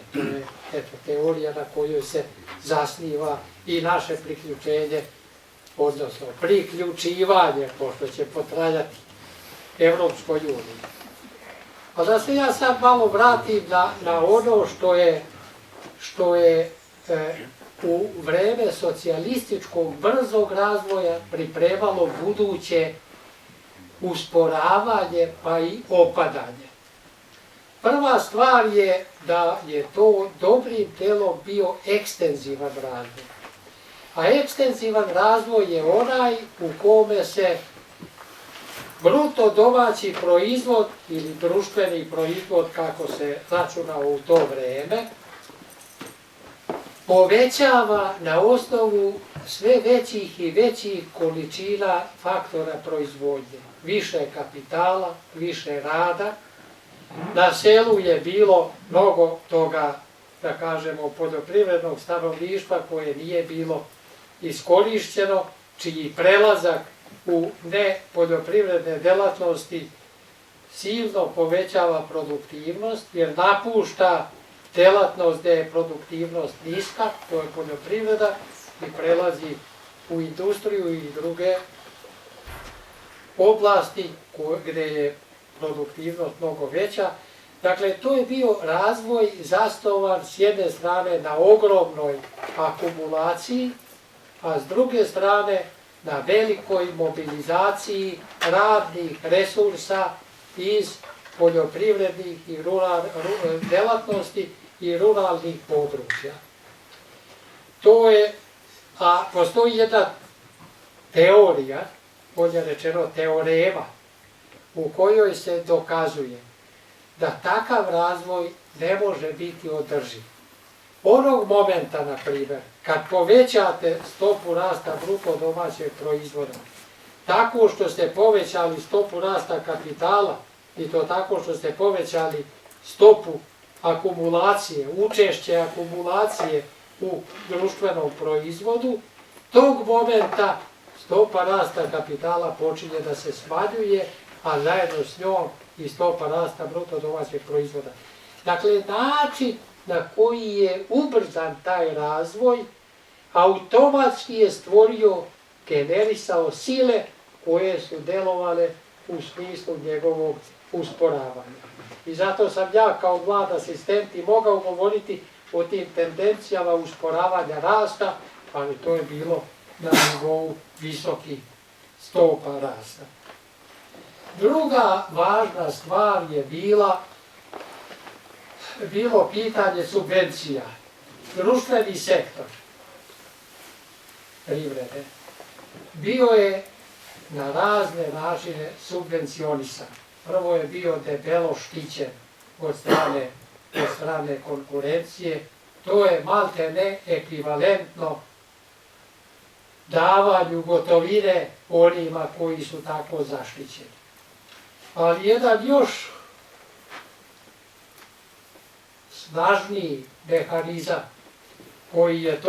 To je teorija na kojoj se zasniva i naše priključenje, odnosno priključivanje, pošto će potrajati Evropskoj uniji. A da se ja sad malo vratim na ono što je u vreme socijalističkog brzog razvoja pripremalo buduće usporavanje pa i opadanje. Prva stvar je da je to dobrim delom bio ekstenzivan razvoj. A ekstenzivan razvoj je onaj u kome se bruto domaći proizvod ili društveni proizvod, kako se računao u to vreme, povećava na osnovu sve većih i većih količina faktora proizvodnje. Više kapitala, više rada. Na selu je bilo mnogo toga, da kažemo, poljoprivrednog stanovništva koje nije bilo iskorišćeno, čiji prelazak u nepoljoprivredne delatnosti silno povećava produktivnost, jer napušta delatnost gdje je produktivnost niska, to je poljoprivreda, i prelazi u industriju i druge oblasti gdje je produktivnost mnogo veća. Dakle, to je bio razvoj zasnovan s jedne strane na ogromnoj akumulaciji, a s druge strane na velikoj mobilizaciji radnih resursa iz poljoprivrednih i delatnosti i ruralnih područja. A postoji jedna teorija, bolje rečeno teorema, u kojoj se dokazuje da takav razvoj ne može biti održiv. Onog momenta, na primjer, kad povećate stopu rasta bruto domaćeg proizvoda, tako što ste povećali stopu rasta kapitala i to tako što ste povećali stopu akumulacije, učešće akumulacije u društvenom proizvodu, tog momenta stopa rasta kapitala počinje da se smanjuje, a zajedno s njom i stopa rasta bruto domaćeg proizvoda. Dakle, način na koji je ubrzan taj razvoj, automatski je stvorio, generisao sile koje su delovale u smislu njegovog usporavanja. I zato sam ja kao mlad asistent i mogao govoriti o tim tendencijama usporavanja rasta, ali to je bilo na nivou visokih stopa rasta. Druga važna stvar je bilo pitanje subvencija. Društveni sektor privrede bio je na razne načine subvencionisan. Prvo je bio debelo štićen od strane konkurencije. To je malte ne ekvivalentno davanju gotovine onima koji su tako zaštićeni. Ali jedan još snažniji mehanizam koji je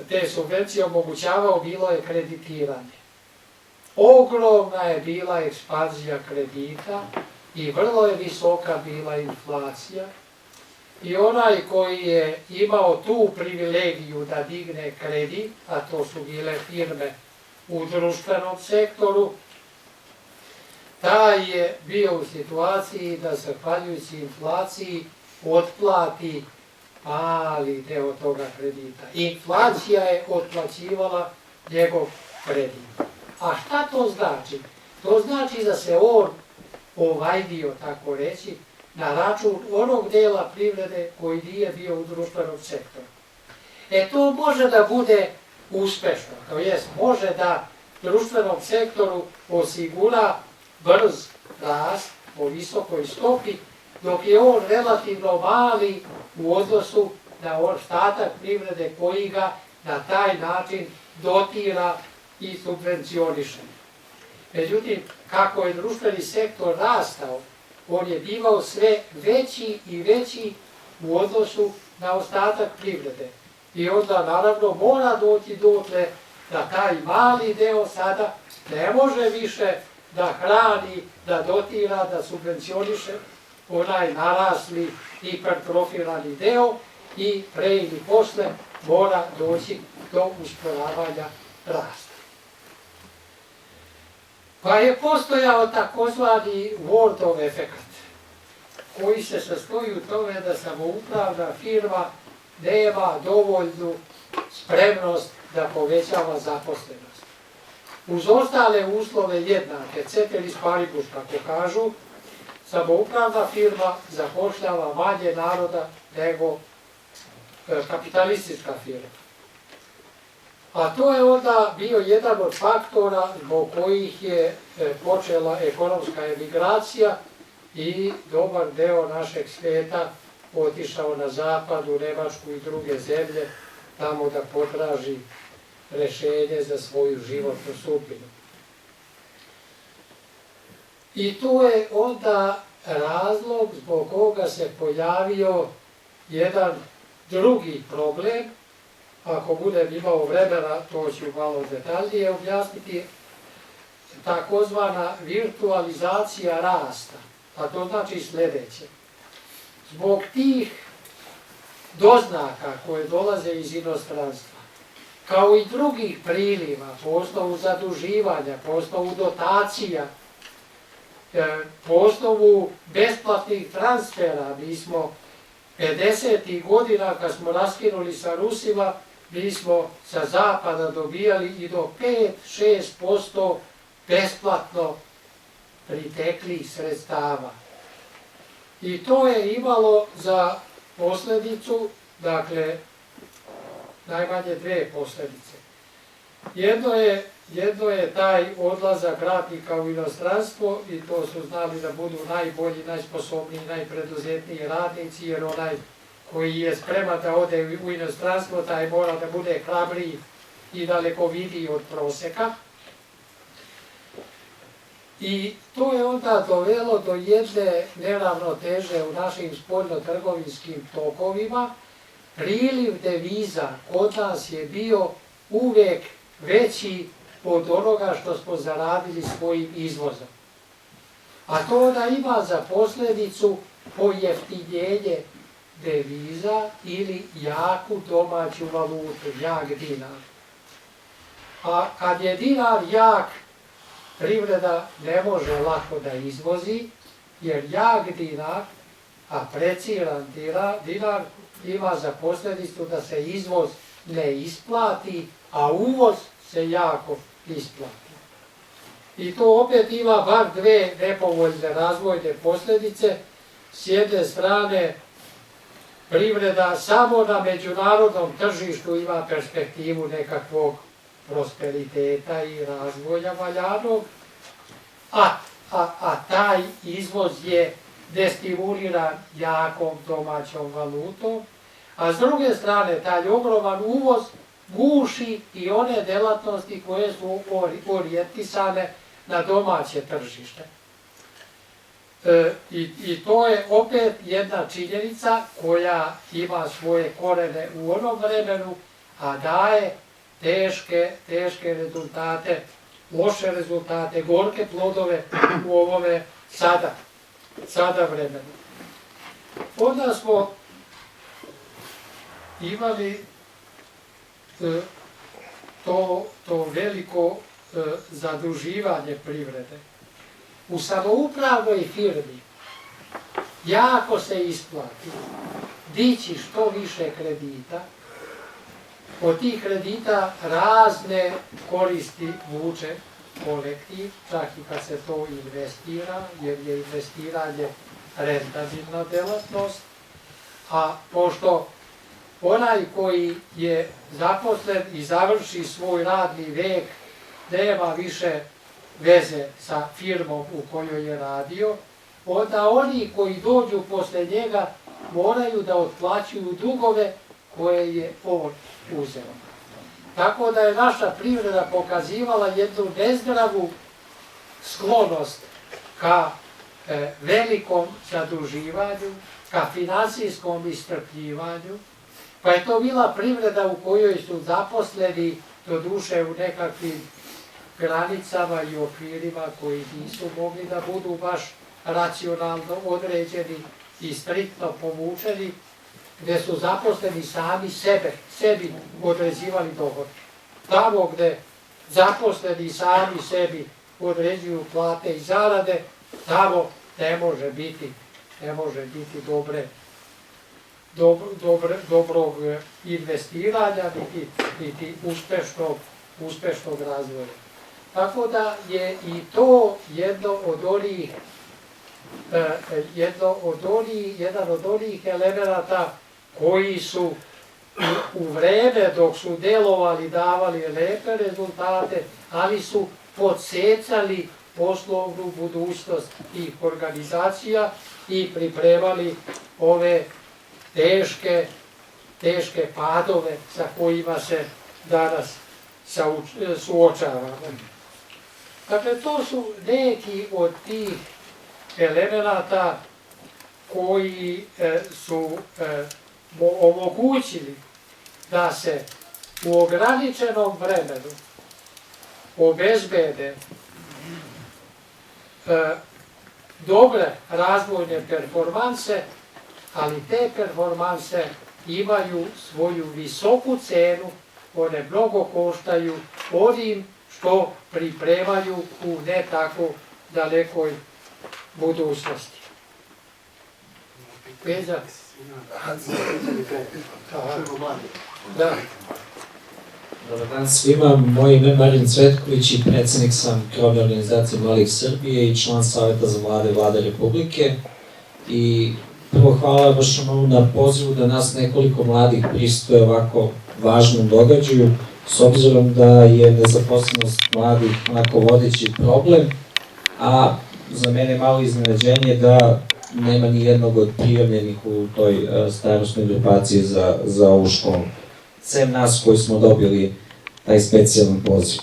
te subvencije omogućavao bilo je kreditiranje. Ogromna je bila ekspanzija kredita i vrlo je visoka bila inflacija i onaj koji je imao tu privilegiju da digne kredit, a to su bile firme u društvenom sektoru, taj je bio u situaciji da zahvaljujući inflaciji otplati mali deo toga kredita. Inflacija je otplaćivala njegov kredit. A šta to znači? To znači da se on ovajdio, tako reći, na račun onog dela privrede koji nije bio u društvenom sektoru. To može da bude uspešno, to jest može da društvenom sektoru osigura brz rast po visokoj stopi, dok je on relativno mali u odnosu na ostatak privrede koji ga na taj način dotira i subvencioniše. Međutim, kako je društveni sektor rastao, on je bivao sve veći i veći u odnosu na ostatak privrede. I onda naravno mora doći dotle da taj mali deo sada ne može više da hrani, da dotira, da subvencioniše onaj narasli hipertrofirani deo i pre ili posle mora doći do usporavanja rasta. Pa je postojao takozvani Wardov efekat, koji se sastoji u tome da samoupravna firma nema dovoljnu spremnost da povećava zaposlenost. Uz ostale uslove jednake, ceteris paribus, kako kažu, samoupravna firma zapošljava manje naroda nego kapitalistička firma. A to je onda bio jedan od faktora zbog kojih je počela ekonomska emigracija i dobar deo našeg sveta otišao na zapad, u Nemačku i druge zemlje, tamo da potraži rešenje za svoju životnu sudbinu. I to je onda razlog zbog koga se pojavio jedan drugi problem. Ako budem imao vremena, to ću malo detaljnije objasniti, takozvana virtualizacija rasta. A to znači sljedeće. zbog tih doznaka koje dolaze iz inostranstva, kao i drugih priliva, po osnovu zaduživanja, po osnovu dotacija, po osnovu besplatnih transfera, mi smo 50. godina, kad smo raskinuli sa Rusima, mi smo sa zapada dobijali i do 5-6% besplatno priteklih sredstava. I to je imalo za posljedicu, dakle, najmanje dve posljedice. Jedno je taj odlazak radnika u inostranstvo i to su znali da budu najbolji, najsposobniji, najpreduzetniji radnici, jer onaj koji je spreman da ode u inostranstvo, taj mora da bude hrabriji i dalekovidiji od proseka. I to je onda dovelo do jedne neravnoteže u našim spoljno-trgovinskim tokovima. Priliv deviza kod nas je bio uvek veći od onoga što smo zaradili svojim izvozom. A to onda ima za posljedicu pojeftinjenje deviza ili jaku domaću valutu, jak dinar. A kad je dinar jak, privreda ne može lako da izvozi, jer jak dinar, apreciran dinar, ima za posljedicu da se izvoz ne isplati, a uvoz se jako isplati. I to opet ima bar dve nepovoljne razvojne posljedice. S jedne strane, privreda samo na međunarodnom tržištu ima perspektivu nekakvog prosperiteta i razvoja valjanog, a taj izvoz je destimuliran jakom domaćom valutom, a s druge strane taj ogroman uvoz guši i one delatnosti koje su orijentisane na domaće tržište. I to je opet jedna činjenica koja ima svoje korene u onom vremenu, a daje teške rezultate, loše rezultate, gorke plodove u ovome sada vremenu. Onda smo imali to veliko zaduživanje privrede. U samoupravnoj firmi jako se isplati dići što više kredita. Od tih kredita razne koristi vuče kolektiv, čak i kad se to investira, jer je investiranje rentabilna delatnost, a pošto onaj koji je zaposlen i završi svoj radni vek nema više veze sa firmom u kojoj je radio, onda oni koji dođu posle njega moraju da otplaćuju dugove koje je on uzeo. Tako da je naša privreda pokazivala jednu nezdravu sklonost ka velikom zaduživanju, ka finansijskom istrpljivanju, pa je to bila privreda u kojoj su zaposleni, doduše u nekakvim granicama i okvirima koji nisu mogli da budu baš racionalno određeni i striktno povučeni, gde su zaposleni sami sebi određivali dohod. Tamo gde zaposleni sami sebi određuju plate i zarade, tamo ne može biti dobrog investiranja, niti uspešnog razvoja. Tako da je i to jedan od onih elemenata koji su u vreme dok su delovali davali lepe rezultate, ali su podsecali poslovnu budućnost tih organizacija i pripremali ove teške padove sa kojima se danas suočavamo. Dakle, to su neki od tih elemenata koji su omogućili da se u ograničenom vremenu obezbede dobre razvojne performanse, ali te performanse imaju svoju visoku cenu, one mnogo koštaju onim što pripremaju u ne tako dalekoj budućnosti. Peđa? Da. Dobar dan svima, moje ime je Marin Cvetković i predsjednik sam Krovne organizacije Mladih Srbije i član Savjeta za mlade Vlade Republike. I prvo hvala vašem na pozivu da nas nekoliko mladih prisustvuje ovako važnom događaju, s obzirom da je nezaposlenost mladih onako vodeći problem, a za mene je malo iznenađenje da nema ni jednog od prijavljenih u toj starosnoj grupaciji za ovu školu. Sem nas koji smo dobili taj specijalan poziv.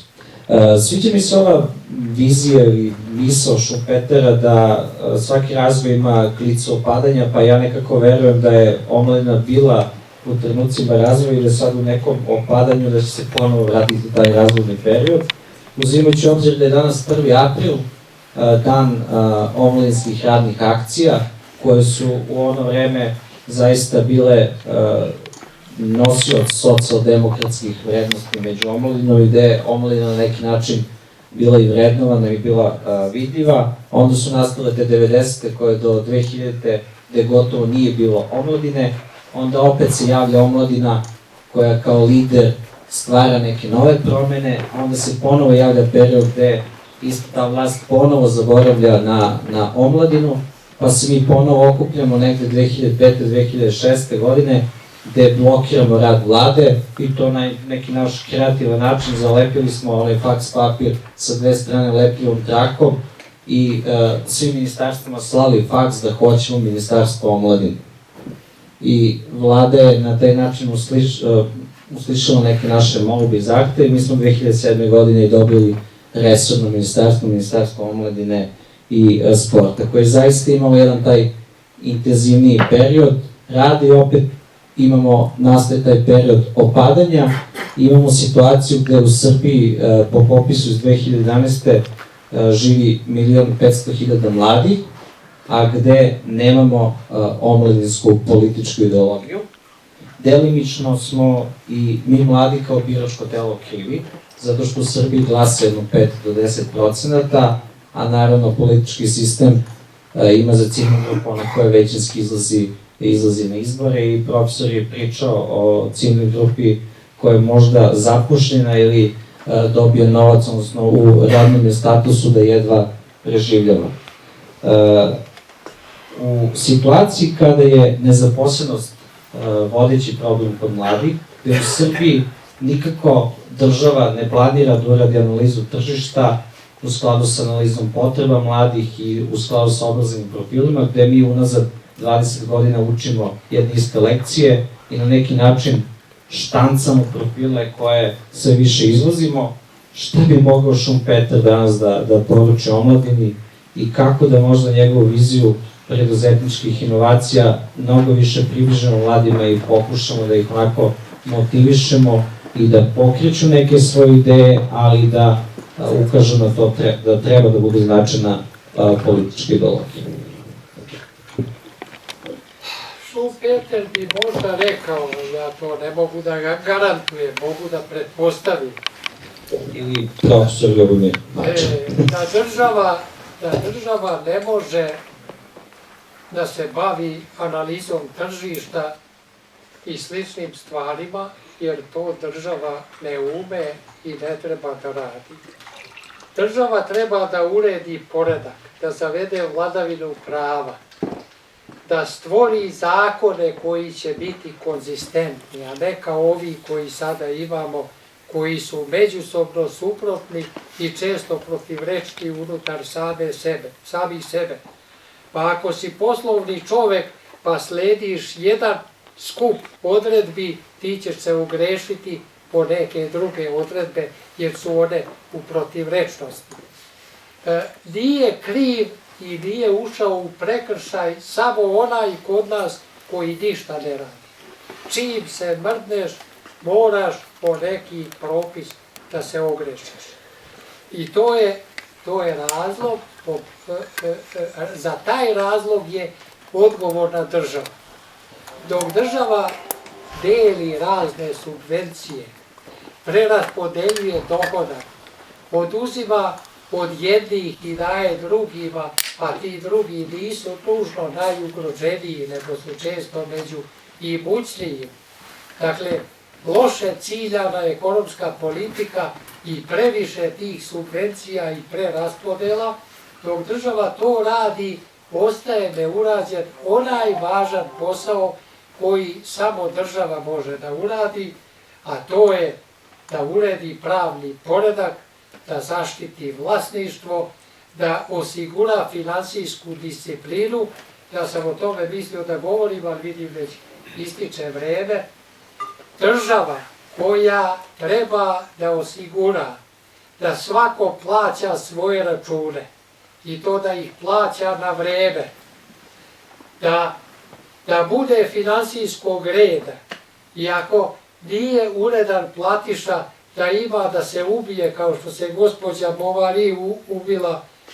Sviđa mi se ova vizija ili misao Šumpetera da svaki razvoj ima klicu opadanja, pa ja nekako verujem da je omladina bila u trenucima razvoja i da sad u nekom opadanju da će se ponovo vratiti taj razvojni period. Uzimajući obzir da je danas 1. april, dan omladinskih radnih akcija, koje su u ono vreme zaista bile nosioc socijaldemokratskih vrednosti među omladinom i gde je omladina na neki način bila i vrednovana i bila vidljiva. Onda su nastale te 90. koje do 2000. gde gotovo nije bilo omladine. Onda opet se javlja omladina koja kao lider stvara neke nove promene. Onda se ponovo javlja period gde ista ta vlast ponovo zaboravlja na omladinu, pa se mi ponovo okupljamo negde 2005-2006. godine gde blokiramo rad vlade i to na neki naš kreativan način zalepili smo onaj faks papir sa 2 strane lepljivom trakom i svim ministarstvima slali faks da hoćemo ministarstvo omladine. I vlada je na taj način uslišala neke naše molbe i zahteve. Mi smo 2007. godine i dobili resorno ministarstvo, Ministarstvo omladine i sporta, koje je zaista imalo jedan taj intenzivniji period rada i opet nastaje taj period opadanja. Imamo situaciju gde u Srbiji po popisu iz 2011. živi 1.500.000 mladih, a gde nemamo omladinsku političku ideologiju. Delimično smo i mi mladi kao biračko telo krivi, zato što u Srbiji glasa jedno 5 do 10%, a naravno politički sistem ima za ciljnu grupu ona koja većinski izlazi na izbore i profesor je pričao o ciljnoj grupi koja je možda zapušljena ili dobio novac, odnosno u radnom statusu da jedva preživljava. U situaciji kada je nezaposlenost vodeći problem kod mladih, gde u Srbiji nikako država ne planira da uradi analizu tržišta u skladu sa analizom potreba mladih i u skladu sa obrazovnim profilima, gde mi unazad 20 godina učimo jedne iste lekcije i na neki način štancamo profile koje sve više izvozimo, šta bi mogao Šumpeter danas da poruči omladini i kako da možda njegovu viziju preduzetničkih inovacija mnogo više približimo mladima i pokušamo da ih onako motivišemo i da pokreću neke svoje ideje, ali da ukažu na to da treba da bude značajna politička ideologija. Šumpeter bi možda rekao, ja to ne mogu da ga garantujem, mogu da pretpostavim. Ili profesor Ljubomir Mačan. Da država ne može da se bavi analizom tržišta i sličnim stvarima, jer to država ne ume i ne treba da radi. Država treba da uredi poredak, da zavede vladavinu prava, da stvori zakone koji će biti konzistentni, a ne kao ovi koji sada imamo, koji su međusobno suprotni i često protivrečni unutar samih sebe. Pa ako si poslovni čovek pa slediš jedan skup odredbi, ti ćeš se ugrešiti po neke druge odredbe, jer su one u protivrečnosti. Nije kriv i nije ušao u prekršaj samo onaj kod nas koji ništa ne radi. Čim se mrdneš, moraš po neki propis da se ogrešiš. I to je razlog, za taj razlog je odgovorna država. dok država deli razne subvencije, preraspodeljuje dohodak, oduzima od jednih i daje drugima, a ti drugi nisu nužno najugroženiji, nego su često među imućnijim. Dakle, loše ciljana ekonomska politika i previše tih subvencija i preraspodela, dok država to radi, ostaje neurađen onaj važan posao koji samo država može da uradi, a to je da uredi pravni poredak, da zaštiti vlasništvo, da osigura finansijsku disciplinu. Ja sam o tome mislio da govorim, ali vidim već ističe vreme. Država koja treba da osigura da svako plaća svoje račune i to da ih plaća na vreme, da bude finansijskog reda i ako nije uredan platiša, da ima da se ubije kao što se gospođa Movari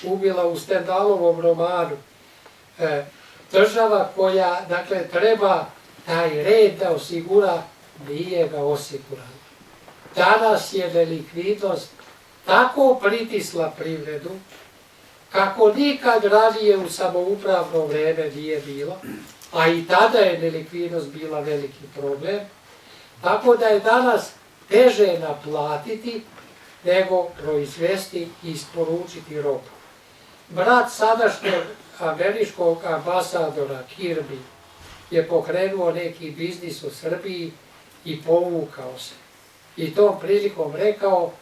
ubila u Stendalovom romanu. Država koja, dakle, treba taj red da osigura, nije ga osigurala. Danas je nelikvidnost tako pritisla privredu, kako nikad ranije u samoupravno vreme nije bilo, a i tada je nelikvidnost bila veliki problem, tako da je danas teže naplatiti nego proizvesti i isporučiti robu. Brat sadašnjeg američkog ambasadora Kirby je pokrenuo neki biznis u Srbiji i povukao se. I tom prilikom rekao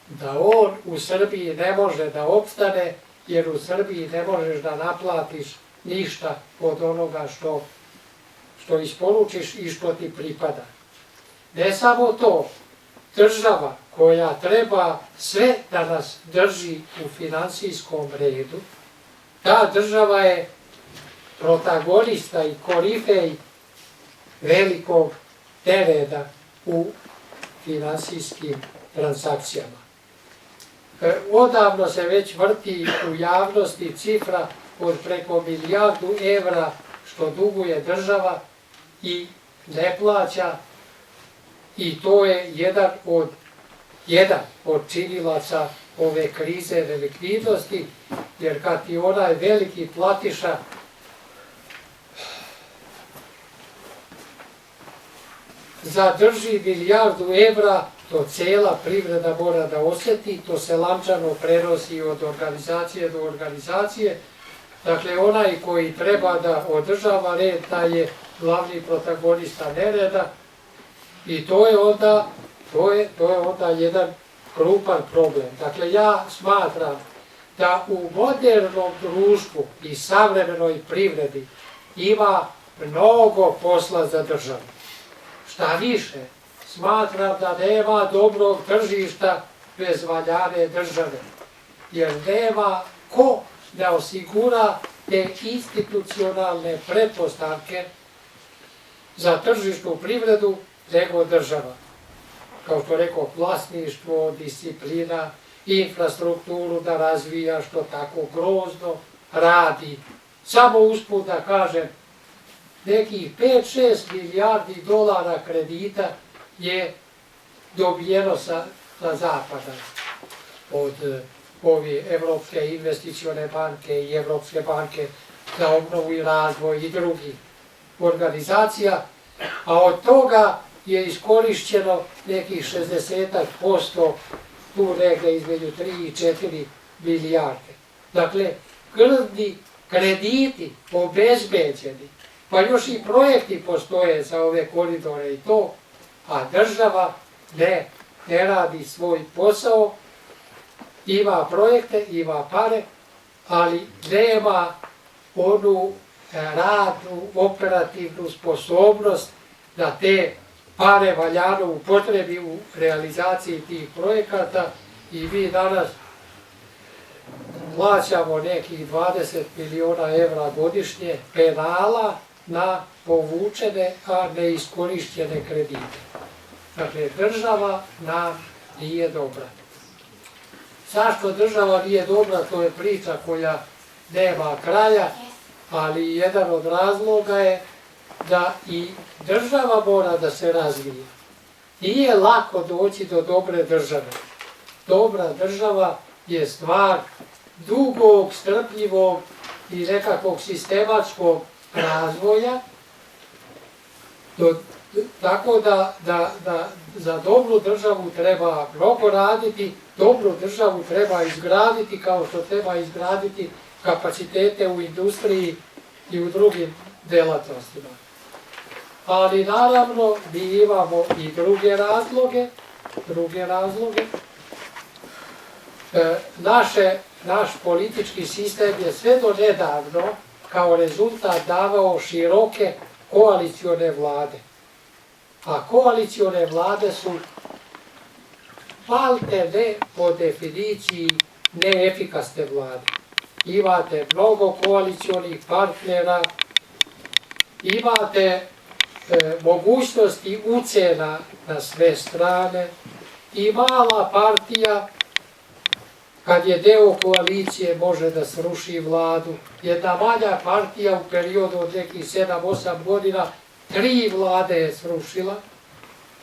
da on u Srbiji ne može da opstane, jer u Srbiji ne možeš da naplatiš ništa od onoga što isporučiš i što ti pripada. Ne samo to, država koja treba sve da nas drži u finansijskom redu, ta država je protagonista i korifej velikog nereda u finansijskim transakcijama. Odavno se već vrti u javnosti cifra od preko €1.000.000.000 što duguje država i ne plaća, i to je jedan od činilaca ove krize nelikvidnosti, jer kad ti onaj veliki platiša zadrži €1.000.000.000, to cela privreda mora da osjeti, to se lančano prenosi od organizacije do organizacije. Dakle, onaj koji treba da održava red, taj je glavni protagonista nereda i to je onda jedan krupan problem. Dakle, ja smatram da u modernom društvu i savremenoj privredi ima mnogo posla za državu. Šta više, smatram da nema dobrog tržišta bez valjane države, jer nema ko da osigura te institucionalne pretpostavke za tržišnu privredu nego država. Kao što rekao, vlasništvo, disciplina, infrastrukturu da razvija, što tako grozno radi. Samo usput da kažem, nekih 5-6 milijardi dolara kredita je dobijeno sa zapada od ove Evropske investicione banke i Evropske banke za obnovu i razvoj i drugih organizacija, a od toga je iskorišćeno nekih 60%, tu negde između 3 i 4 milijarde. Dakle, grdni krediti obezbeđeni, pa još i projekti postoje za ove koridore i to, a država ne radi svoj posao, ima projekte, ima pare, ali nema onu radnu, operativnu sposobnost da te pare valjano upotrebi u realizaciji tih projekata i mi danas plaćamo nekih 20 miliona evra godišnje penala na povučene, a neiskorišćene kredite. Dakle, država nam nije dobra. Zašto država nije dobra, to je priča koja nema kraja, ali jedan od razloga je da i država mora da se razvija. Nije lako doći do dobre države. Dobra država je stvar dugog, strpljivog i nekakvog sistematskog razvoja, tako da za dobru državu treba mnogo raditi, dobru državu treba izgraditi kao što treba izgraditi kapacitete u industriji i u drugim delatnostima. Ali naravno mi imamo i druge razloge. Naš politički sistem je sve do nedavno kao rezultat davao široke koalicione vlade. A koalicione vlade su maltene po definiciji neefikasne vlade. Imate mnogo koalicionih partnera, imate mogućnosti ucena na sve strane i mala partija, kad je deo koalicije, može da sruši vladu. Jedna manja partija u periodu od nekih 7-8 godina 3 vlade je srušila.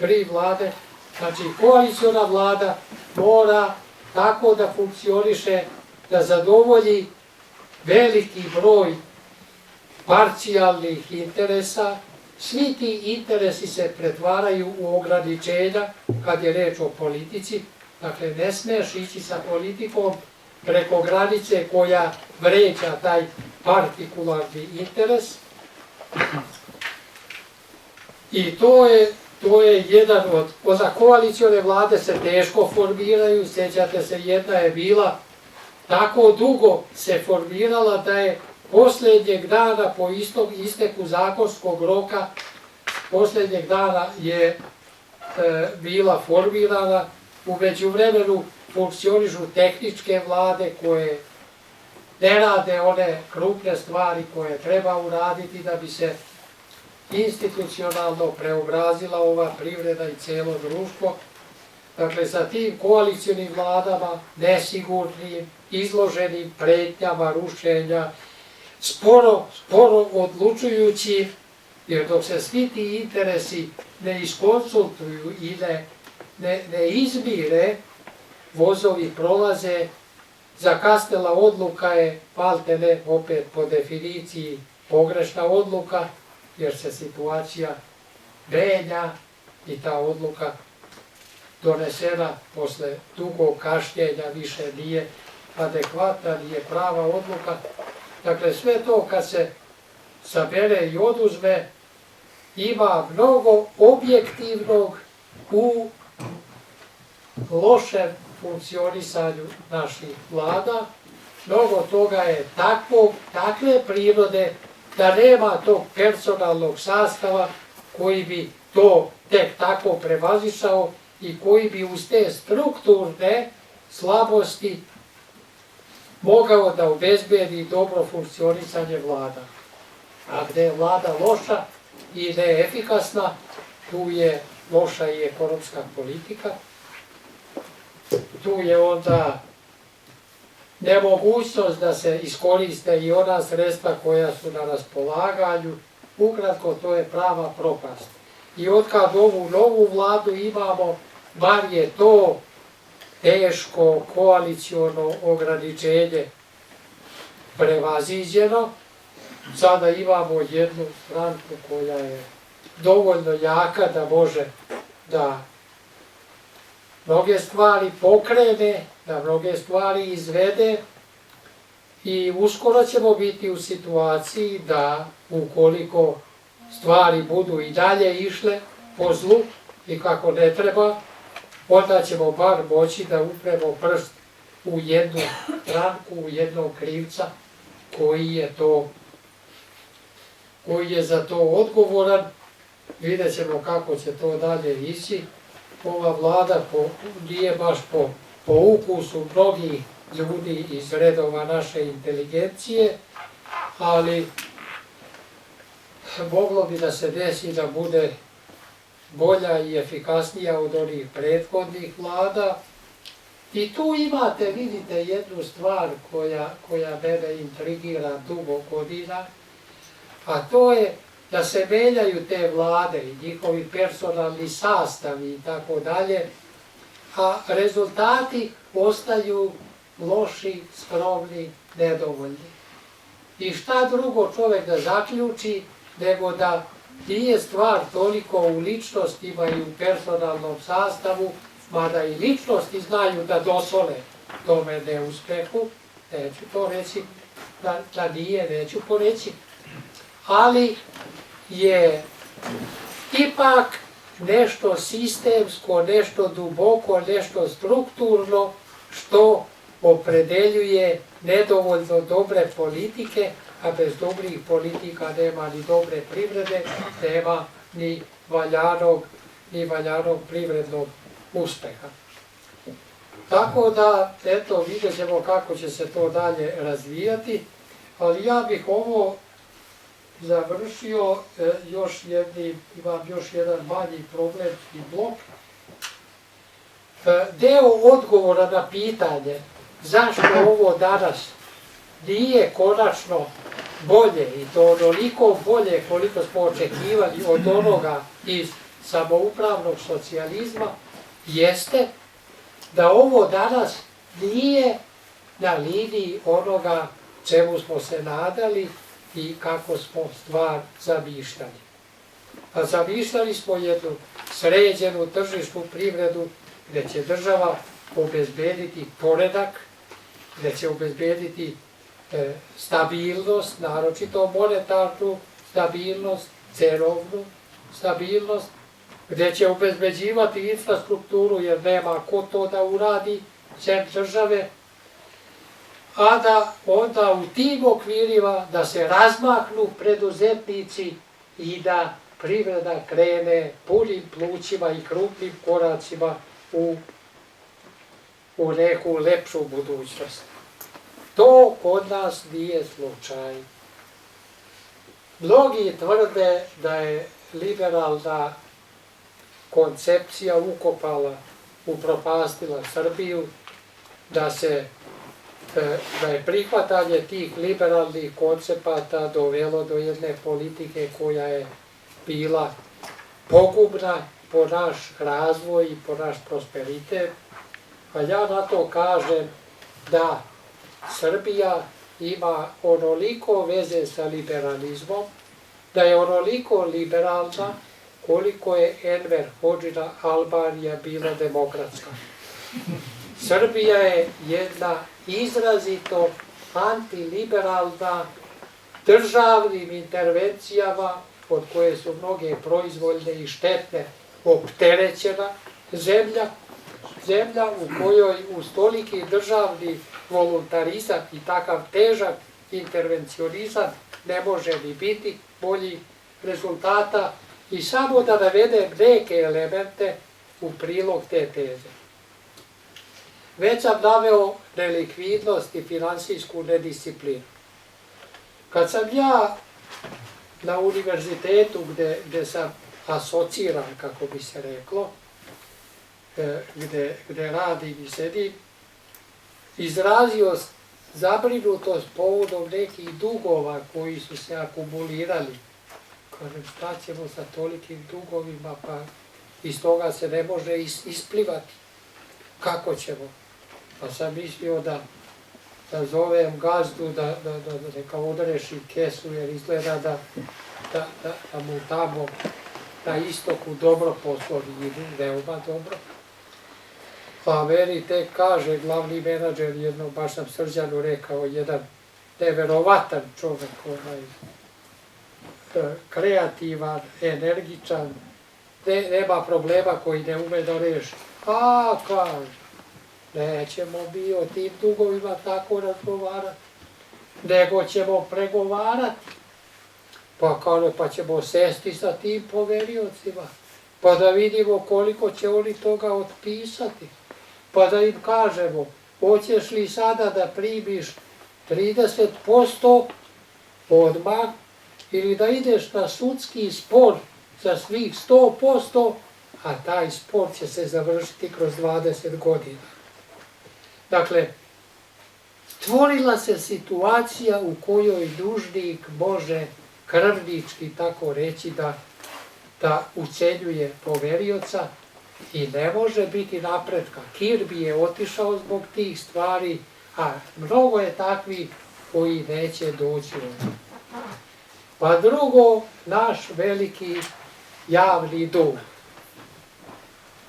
3 vlade. Znači, koaliciona vlada mora tako da funkcioniše, da zadovolji veliki broj parcijalnih interesa. Svi ti interesi se pretvaraju u ograničenja kad je reč o politici. Dakle, ne smiješ ići sa politikom preko granice koja vređa taj partikularni interes. I to je jedan od koalicione vlade se teško formiraju. Sjećate se, jedna je bila tako dugo se formirala da je posljednjeg dana po isteku zakonskog roka, posljednjeg dana je bila formirana. U međuvremenu funkcionišu tehničke vlade koje ne rade one krupne stvari koje treba uraditi da bi se institucionalno preobrazila ova privreda i cijelo društvo. Dakle, sa tim koalicionim vladama, nesigurnim, izloženim pretnjama, rušenja, sporo odlučujući, jer dok se svi ti interesi ne iskonsultuju i ne izmire, vozovi prolaze, zakasnela odluka je maltene opet po definiciji pogrešna odluka, jer se situacija menja i ta odluka donesena posle dugog kašnjenja više nije adekvatna, nije prava odluka. Dakle, sve to kad se sabere i oduzme, ima mnogo objektivnog u lošem funkcionisanju naših vlada. Mnogo toga je takve prirode da nema tog personalnog sastava koji bi to tek tako prevazišao i koji bi uz te strukturne slabosti mogao da obezbedi dobro funkcionisanje vlada. A gde je vlada loša i neefikasna, tu je loša i ekonomska politika. Tu je onda nemogućnost da se iskoriste i ona sredstva koja su na raspolaganju. Ukratko, to je prava propast. I otkad ovu novu vladu imamo, bar je to teško koaliciono ograničenje prevaziđeno. Sada imamo jednu stranku koja je dovoljno jaka da može da mnoge stvari pokrene, da mnoge stvari izvede i uskoro ćemo biti u situaciji da ukoliko stvari budu i dalje išle po zlu i kako ne treba, onda ćemo bar moći da upremo prst u jednu stranku, u jednog krivca koji je za to odgovoran. Vidjet ćemo kako će to dalje ići. Ova vlada nije baš po ukusu mnogih ljudi iz redova naše inteligencije, ali moglo bi da se desi da bude bolja i efikasnija od onih prethodnih vlada. I tu imate, vidite, jednu stvar koja mene intrigira dugo godina, a to je da se menjaju te vlade i njihovi personalni sastavi i tako dalje, a rezultati ostaju loši, skromni, nedovoljni. I šta drugo čovjek da zaključi, nego da nije stvar toliko u ličnostima i u personalnom sastavu, mada i ličnosti znaju da dosole tome neuspehu, neću to reći, da nije, neću to reći, ali je ipak nešto sistemsko, nešto duboko, nešto strukturno što opredeljuje nedovoljno dobre politike, a bez dobrih politika nema ni dobre privrede, nema ni valjanog privrednog uspeha. Tako da, eto, vidjet ćemo kako će se to dalje razvijati, ali ja bih ovo završio imam još jedan manji problemski blok. Deo odgovora na pitanje zašto ovo danas nije konačno bolje, i to onoliko bolje koliko smo očekivali od onoga iz samoupravnog socijalizma, jeste da ovo danas nije na liniji onoga čemu smo se nadali i kako smo stvar zamišljali. A zamišljali smo jednu sređenu tržišnu privredu gdje će država obezbediti poredak, gdje će obezbediti stabilnost, naročito monetarnu stabilnost, cenovnu stabilnost, gdje će obezbeđivati infrastrukturu jer nema ko to da uradi, sem države, a da onda u tim okvirima da se razmahnu preduzetnici i da privreda krene punim plućima i krupnim koracima u neku lepšu budućnost. To kod nas nije slučaj. Mnogi tvrde da je liberalna koncepcija ukopala, upropastila Srbiju, da je prihvatanje tih liberalnih koncepata dovelo do jedne politike koja je bila pogubna po naš razvoj i po naš prosperitet. A ja na to kažem da Srbija ima onoliko veze sa liberalizmom, da je onoliko liberalna koliko je Enver Hodžina Albanija bila demokratska. Srbija je jedna izrazito antiliberalna, državnim intervencijama, od koje su mnoge proizvoljne i štetne, opterećena zemlja u kojoj uz toliki državni voluntarizam i takav težak intervencionizam ne može ni biti boljih rezultata. I samo da navedem neke elemente u prilog te teze. Već sam naveo nelikvidnost i finansijsku nedisciplinu. Kad sam ja na univerzitetu gde sam asociran, kako bi se reklo, gde radim i sedim, izrazio zabrinutost povodom nekih dugova koji su se akumulirali. Kažem, šta ćemo sa tolikim dugovima, pa iz toga se ne može isplivati. Kako ćemo? Pa sam mislio da zovem gazdu, da neka odreši kesu, jer izgleda da mu tamo na istoku dobro poslovi idu, veoma dobro. Pa meni tek kaže glavni menadžer, jedno, baš sam Srđanu rekao, jedan neverovatan čovek, kreativan, energičan, nema problema koji ne ume da reši. A, kaže, nećemo mi o tim dugovima tako razgovarati, nego ćemo pregovarati. Pa kaže, pa ćemo sesti sa tim poveriocima, pa da vidimo koliko će oni toga otpisati. Pa da im kažemo, hoćeš li sada da primiš 30% odmah, ili da ideš na sudski spor za svih 100%, a taj spor će se završiti kroz 20 godina. Dakle, stvorila se situacija u kojoj dužnik može krvnički, tako reći, da ucenjuje poverioca i ne može biti napretka. Kirbi je otišao zbog tih stvari, a mnogo je takvi koji neće doći ovdje. Pa drugo, naš veliki javni dug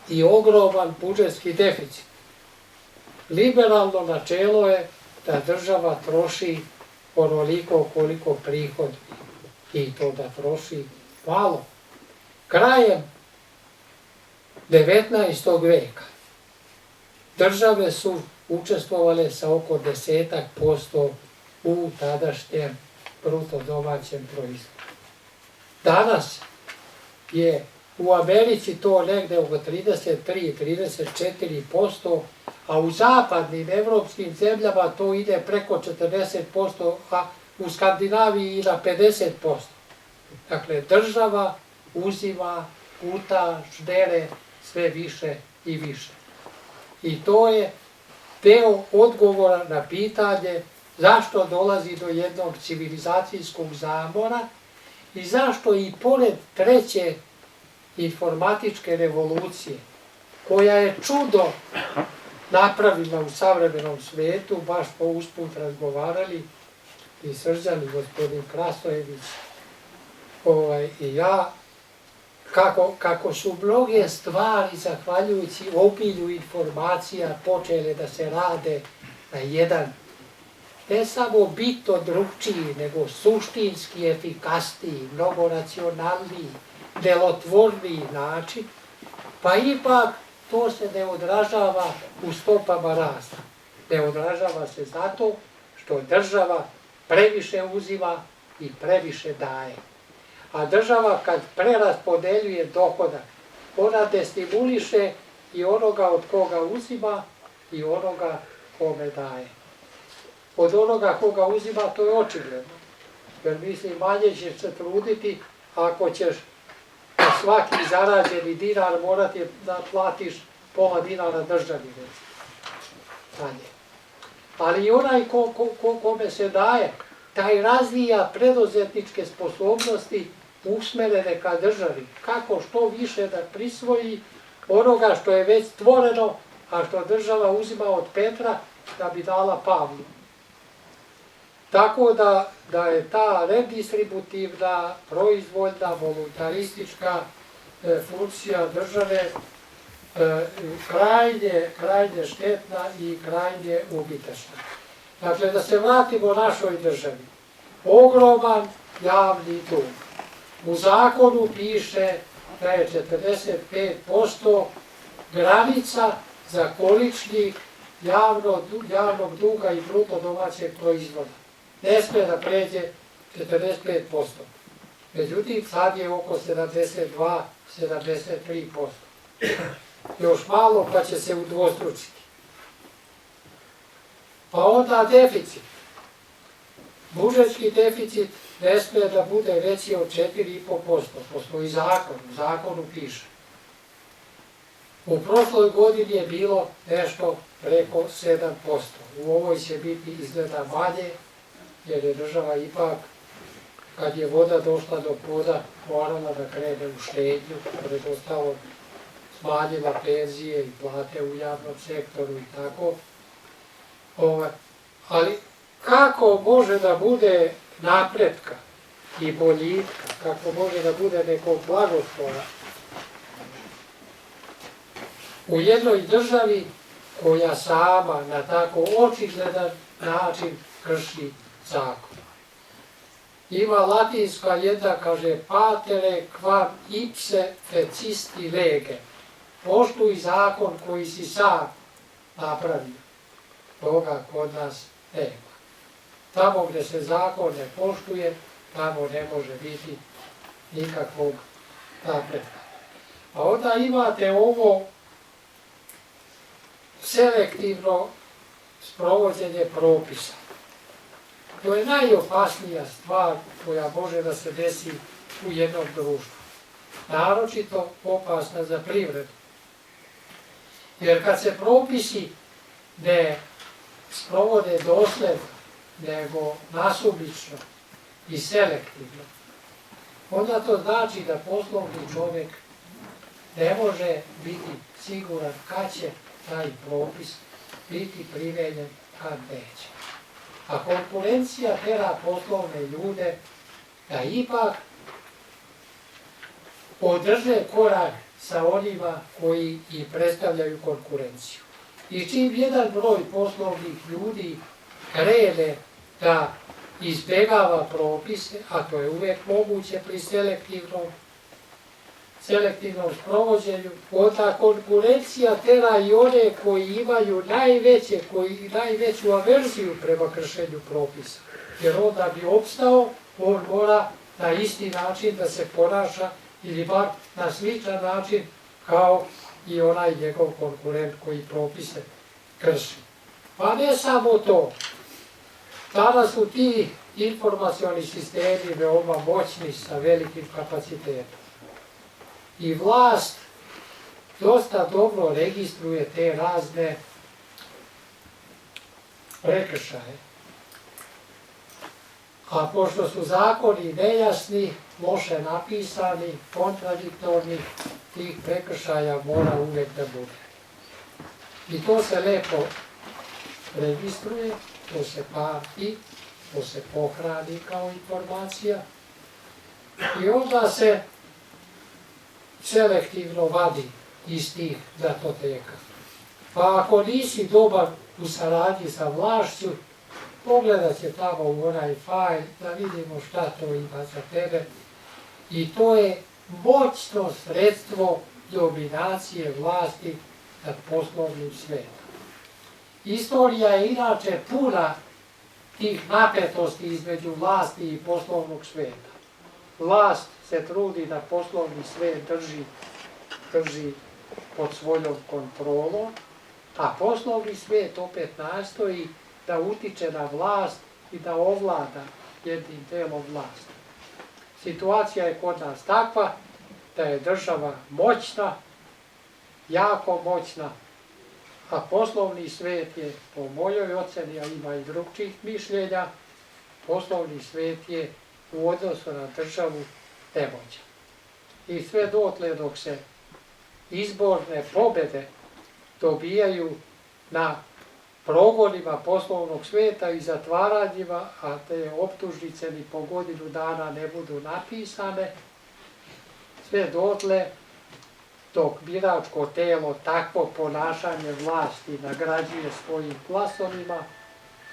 i ogroman budžetski deficit. Liberalno načelo je da država troši onoliko koliko prihodi i to da troši malo. Krajem 19. veka države su učestvovale sa oko 10% u tadašnjem bruto domaćem proizvodu. Danas je u Americi to negde oko 33-34%, a u zapadnim evropskim zemljama to ide preko 40%, a u Skandinaviji i na 50%. Dakle, država uzima puta ždere sve više i više. I to je deo odgovora na pitanje zašto dolazi do jednog civilizacijskog zamora i zašto i pored treće informatičke revolucije, koja je čudo napravila u savremenom svijetu, baš po usput razgovarali i Srđan i gospodin Krastojević i ja, kako su mnoge stvari, zahvaljujući obilju informacija, počele da se rade na jedan ne samo bitno drugčiji, nego suštinski efikasniji, mnogo racionalniji, delotvorniji način, pa ipak to se ne odražava u stopama rasta. Ne odražava se zato što država previše uzima i previše daje. A država kad preraspodeljuje dohodak, ona destimuliše i onoga od koga uzima i onoga kome daje. Od onoga koga uzima to je očigledno, jer mislim manje ćeš se truditi ako ćeš svaki zarađeni dinar morati da platiš pola dinara državi. Ali i onaj kome se daje, taj razvija preduzetničke sposobnosti usmerene ka državi. Kako što više da prisvoji onoga što je već stvoreno, a što država uzima od Petra da bi dala Pavlu. Tako da je ta redistributivna, proizvoljna, voluntaristička funkcija države krajnje štetna i krajnje ubitačna. Dakle, da se vratimo našoj državi. Ogroman javni dug. U zakonu piše da je 45% granica za količnik javnog duga i bruto domaćeg proizvoda. Ne sme da pređe 45%. Međutim, sad je oko 72-73%. Još malo pa će se udvostručiti. Pa onda deficit. Budžetski deficit ne sme da bude veći od 4,5%. Postoji zakon, u zakonu piše. U prošloj godini je bilo nešto preko 7%. U ovoj će biti izgleda manje, jer je država ipak, kad je voda došla do poda, morala da krene u štednju, pored ostalo smanjila penzije i plate u javnom sektoru i tako. Ali kako može da bude napretka i boljitka, kako može da bude nekog blagoslova u jednoj državi koja sama na tako očigledan način krši zakon. Ima latinska jedna, kaže, patere quam ipse fecisti lege. Poštuj zakon koji si sam napravio. Toga kod nas nema. Tamo gde se zakon ne poštuje, tamo ne može biti nikakvog napretka. A onda imate ovo selektivno sprovođenje propisa. To je najopasnija stvar koja može da se desi u jednom društvu. Naročito opasna za privredu. Jer kad se propisi ne sprovode dosledno, nego nasumično i selektivno, onda to znači da poslovni čovjek ne može biti siguran kad će taj propis biti primenjen, kad neće. A konkurencija tera poslovne ljude da ipak održe korak sa onima koji i predstavljaju konkurenciju. I čim jedan broj poslovnih ljudi krene da izbjegava propise, a to je uvijek moguće pri selektivnom sprovođenju, onda konkurencija tera i one koji imaju najveću averziju prema kršenju propisa. Jer onda bi opstao, on mora na isti način da se ponaša ili bar na sličan način kao i onaj njegov konkurent koji propise krši. Pa ne samo to. Tada su ti informacioni sistemi veoma moćni sa velikim kapacitetom. I vlast dosta dobro registruje te razne prekršaje. A pošto su zakoni nejasni, loše napisani, kontradiktorni, tih prekršaja mora uvijek da bude. I to se lepo registruje, to se pamti, to se pohrani kao informacija i onda se selektivno vadi iz tih datoteka. Pa ako nisi dobar u saradnji sa vlašću, pogledat će tamo u onaj fajl da vidimo šta to ima za tebe. I to je moćno sredstvo dominacije vlasti nad poslovnim svijetom. Istorija je inače puna tih napetosti između vlasti i poslovnog svijeta. Vlast se trudi da poslovni svijet drži pod svojom kontrolom, a poslovni svijet opet nastoji da utiče na vlast i da ovlada jednim delom vlasti. Situacija je kod nas takva da je država moćna, jako moćna, a poslovni svijet je, po mojoj ocjeni, a ima i drugčih mišljenja, poslovni svijet je u odnosu na državu nemoćan. I sve dotle dok se izborne pobjede dobijaju na progonima poslovnog svijeta i zatvaranjima, a te optužnice ni po godinu dana ne budu napisane, sve dotle dok biračko telo takvo ponašanje vlasti nagrađuje svojim glasovima,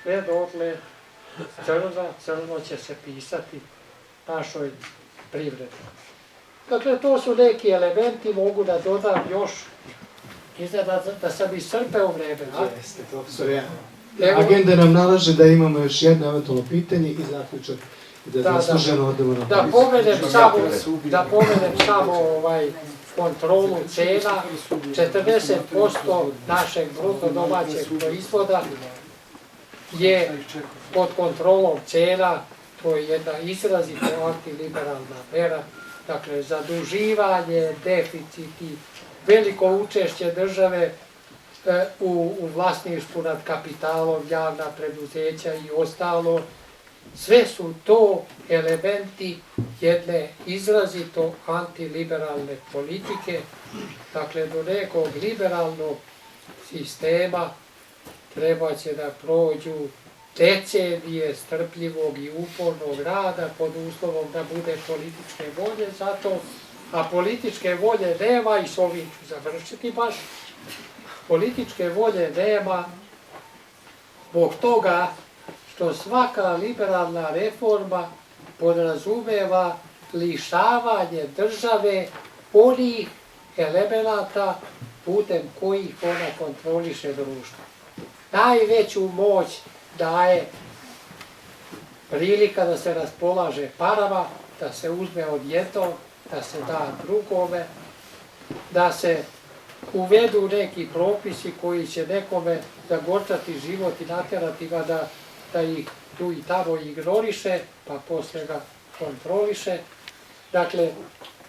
sve dotle crno će se pisati našoj privredi. Dakle, to su neki elementi, mogu da dodam još, izgleda da sam iscrpeo vreme. Jeste, profesor, agenda nam nalaže da imamo još jedno eventualno pitanje i zaključak i da zasluženo odemo na Da pomenem samo kontrolu cena, 40% našeg bruto domaćeg proizvoda je pod kontrolom cena, to je jedna izrazito antiliberalna mera, dakle zaduživanje, deficiti, veliko učešće države u vlasništvu nad kapitalom, javna preduzeća i ostalo. Sve su to elementi jedne izrazito antiliberalne politike. Dakle, do nekog liberalnog sistema treba će da prođu decenije strpljivog i upornog rada pod uslovom da bude političke volje za to, a političke volje nema, i s ovim ću završiti baš, političke volje nema zbog toga što svaka liberalna reforma podrazumeva lišavanje države onih elemenata putem kojih ona kontroliše društvo. Najveću moć daje prilika da se raspolaže parama, da se uzme od jednog, da se da drugome, da se uvedu neki propisi koji će nekome zagorčati život i naterati ga da ih tu i tamo ignoriše, pa posle ga kontroliše. Dakle,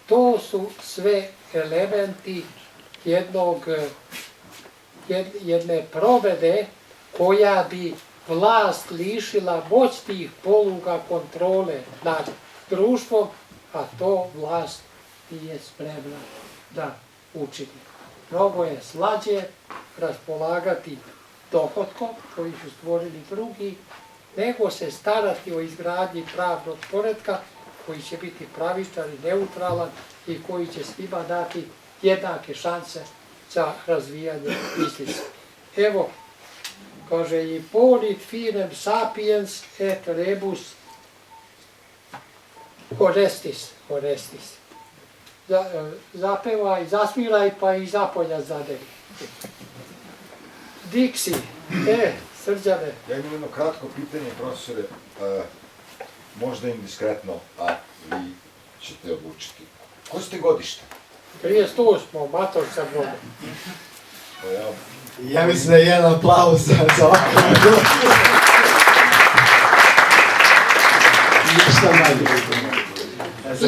to su sve elementi jedne provede koja bi vlast lišila moć tih poluga kontrole nad društvom, a to vlast nije spremna da učini. Mnogo je slađe raspolagati dohodkom koji su stvorili drugi, nego se starati o izgradnji pravnog poretka koji će biti pravičan i neutralan i koji će svima dati jednake šanse za razvijanje biznisa. Evo, kaže i ponit finem sapiens et rebus honestis. Zapevaj, zasmiraj pa i zapolja zadevi. Diksi, Srđane. Ja imam jedno kratko pitanje, profesore, možda indiskretno, a vi ćete odlučiti. Koje ste godište? 38. mator sam voda. Ja mislim da je jedan aplauz za ovako. Ništa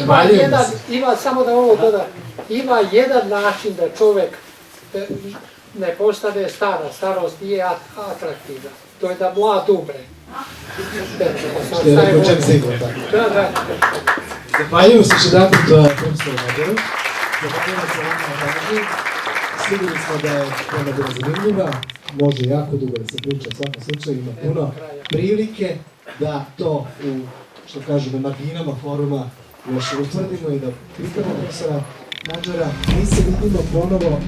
manje. Ima, samo da ovo dodam, ima jedan način da čovek ne postane stara, starost nije atraktivna, to je da mlad umre. Što je rekao Čem Sigla, tako. Da. Zahvaljujem se što dati to profesoru Mađaru. Zahvaljujem se vama na pažnji. Sigurni smo da je ona bila zanimljiva, može jako dugo da se priča, u svakom slučaju ima puno prilike da to u, što kažemo, marginama foruma još utvrdimo i da pitamo profesora Mađara. Mi se vidimo ponovo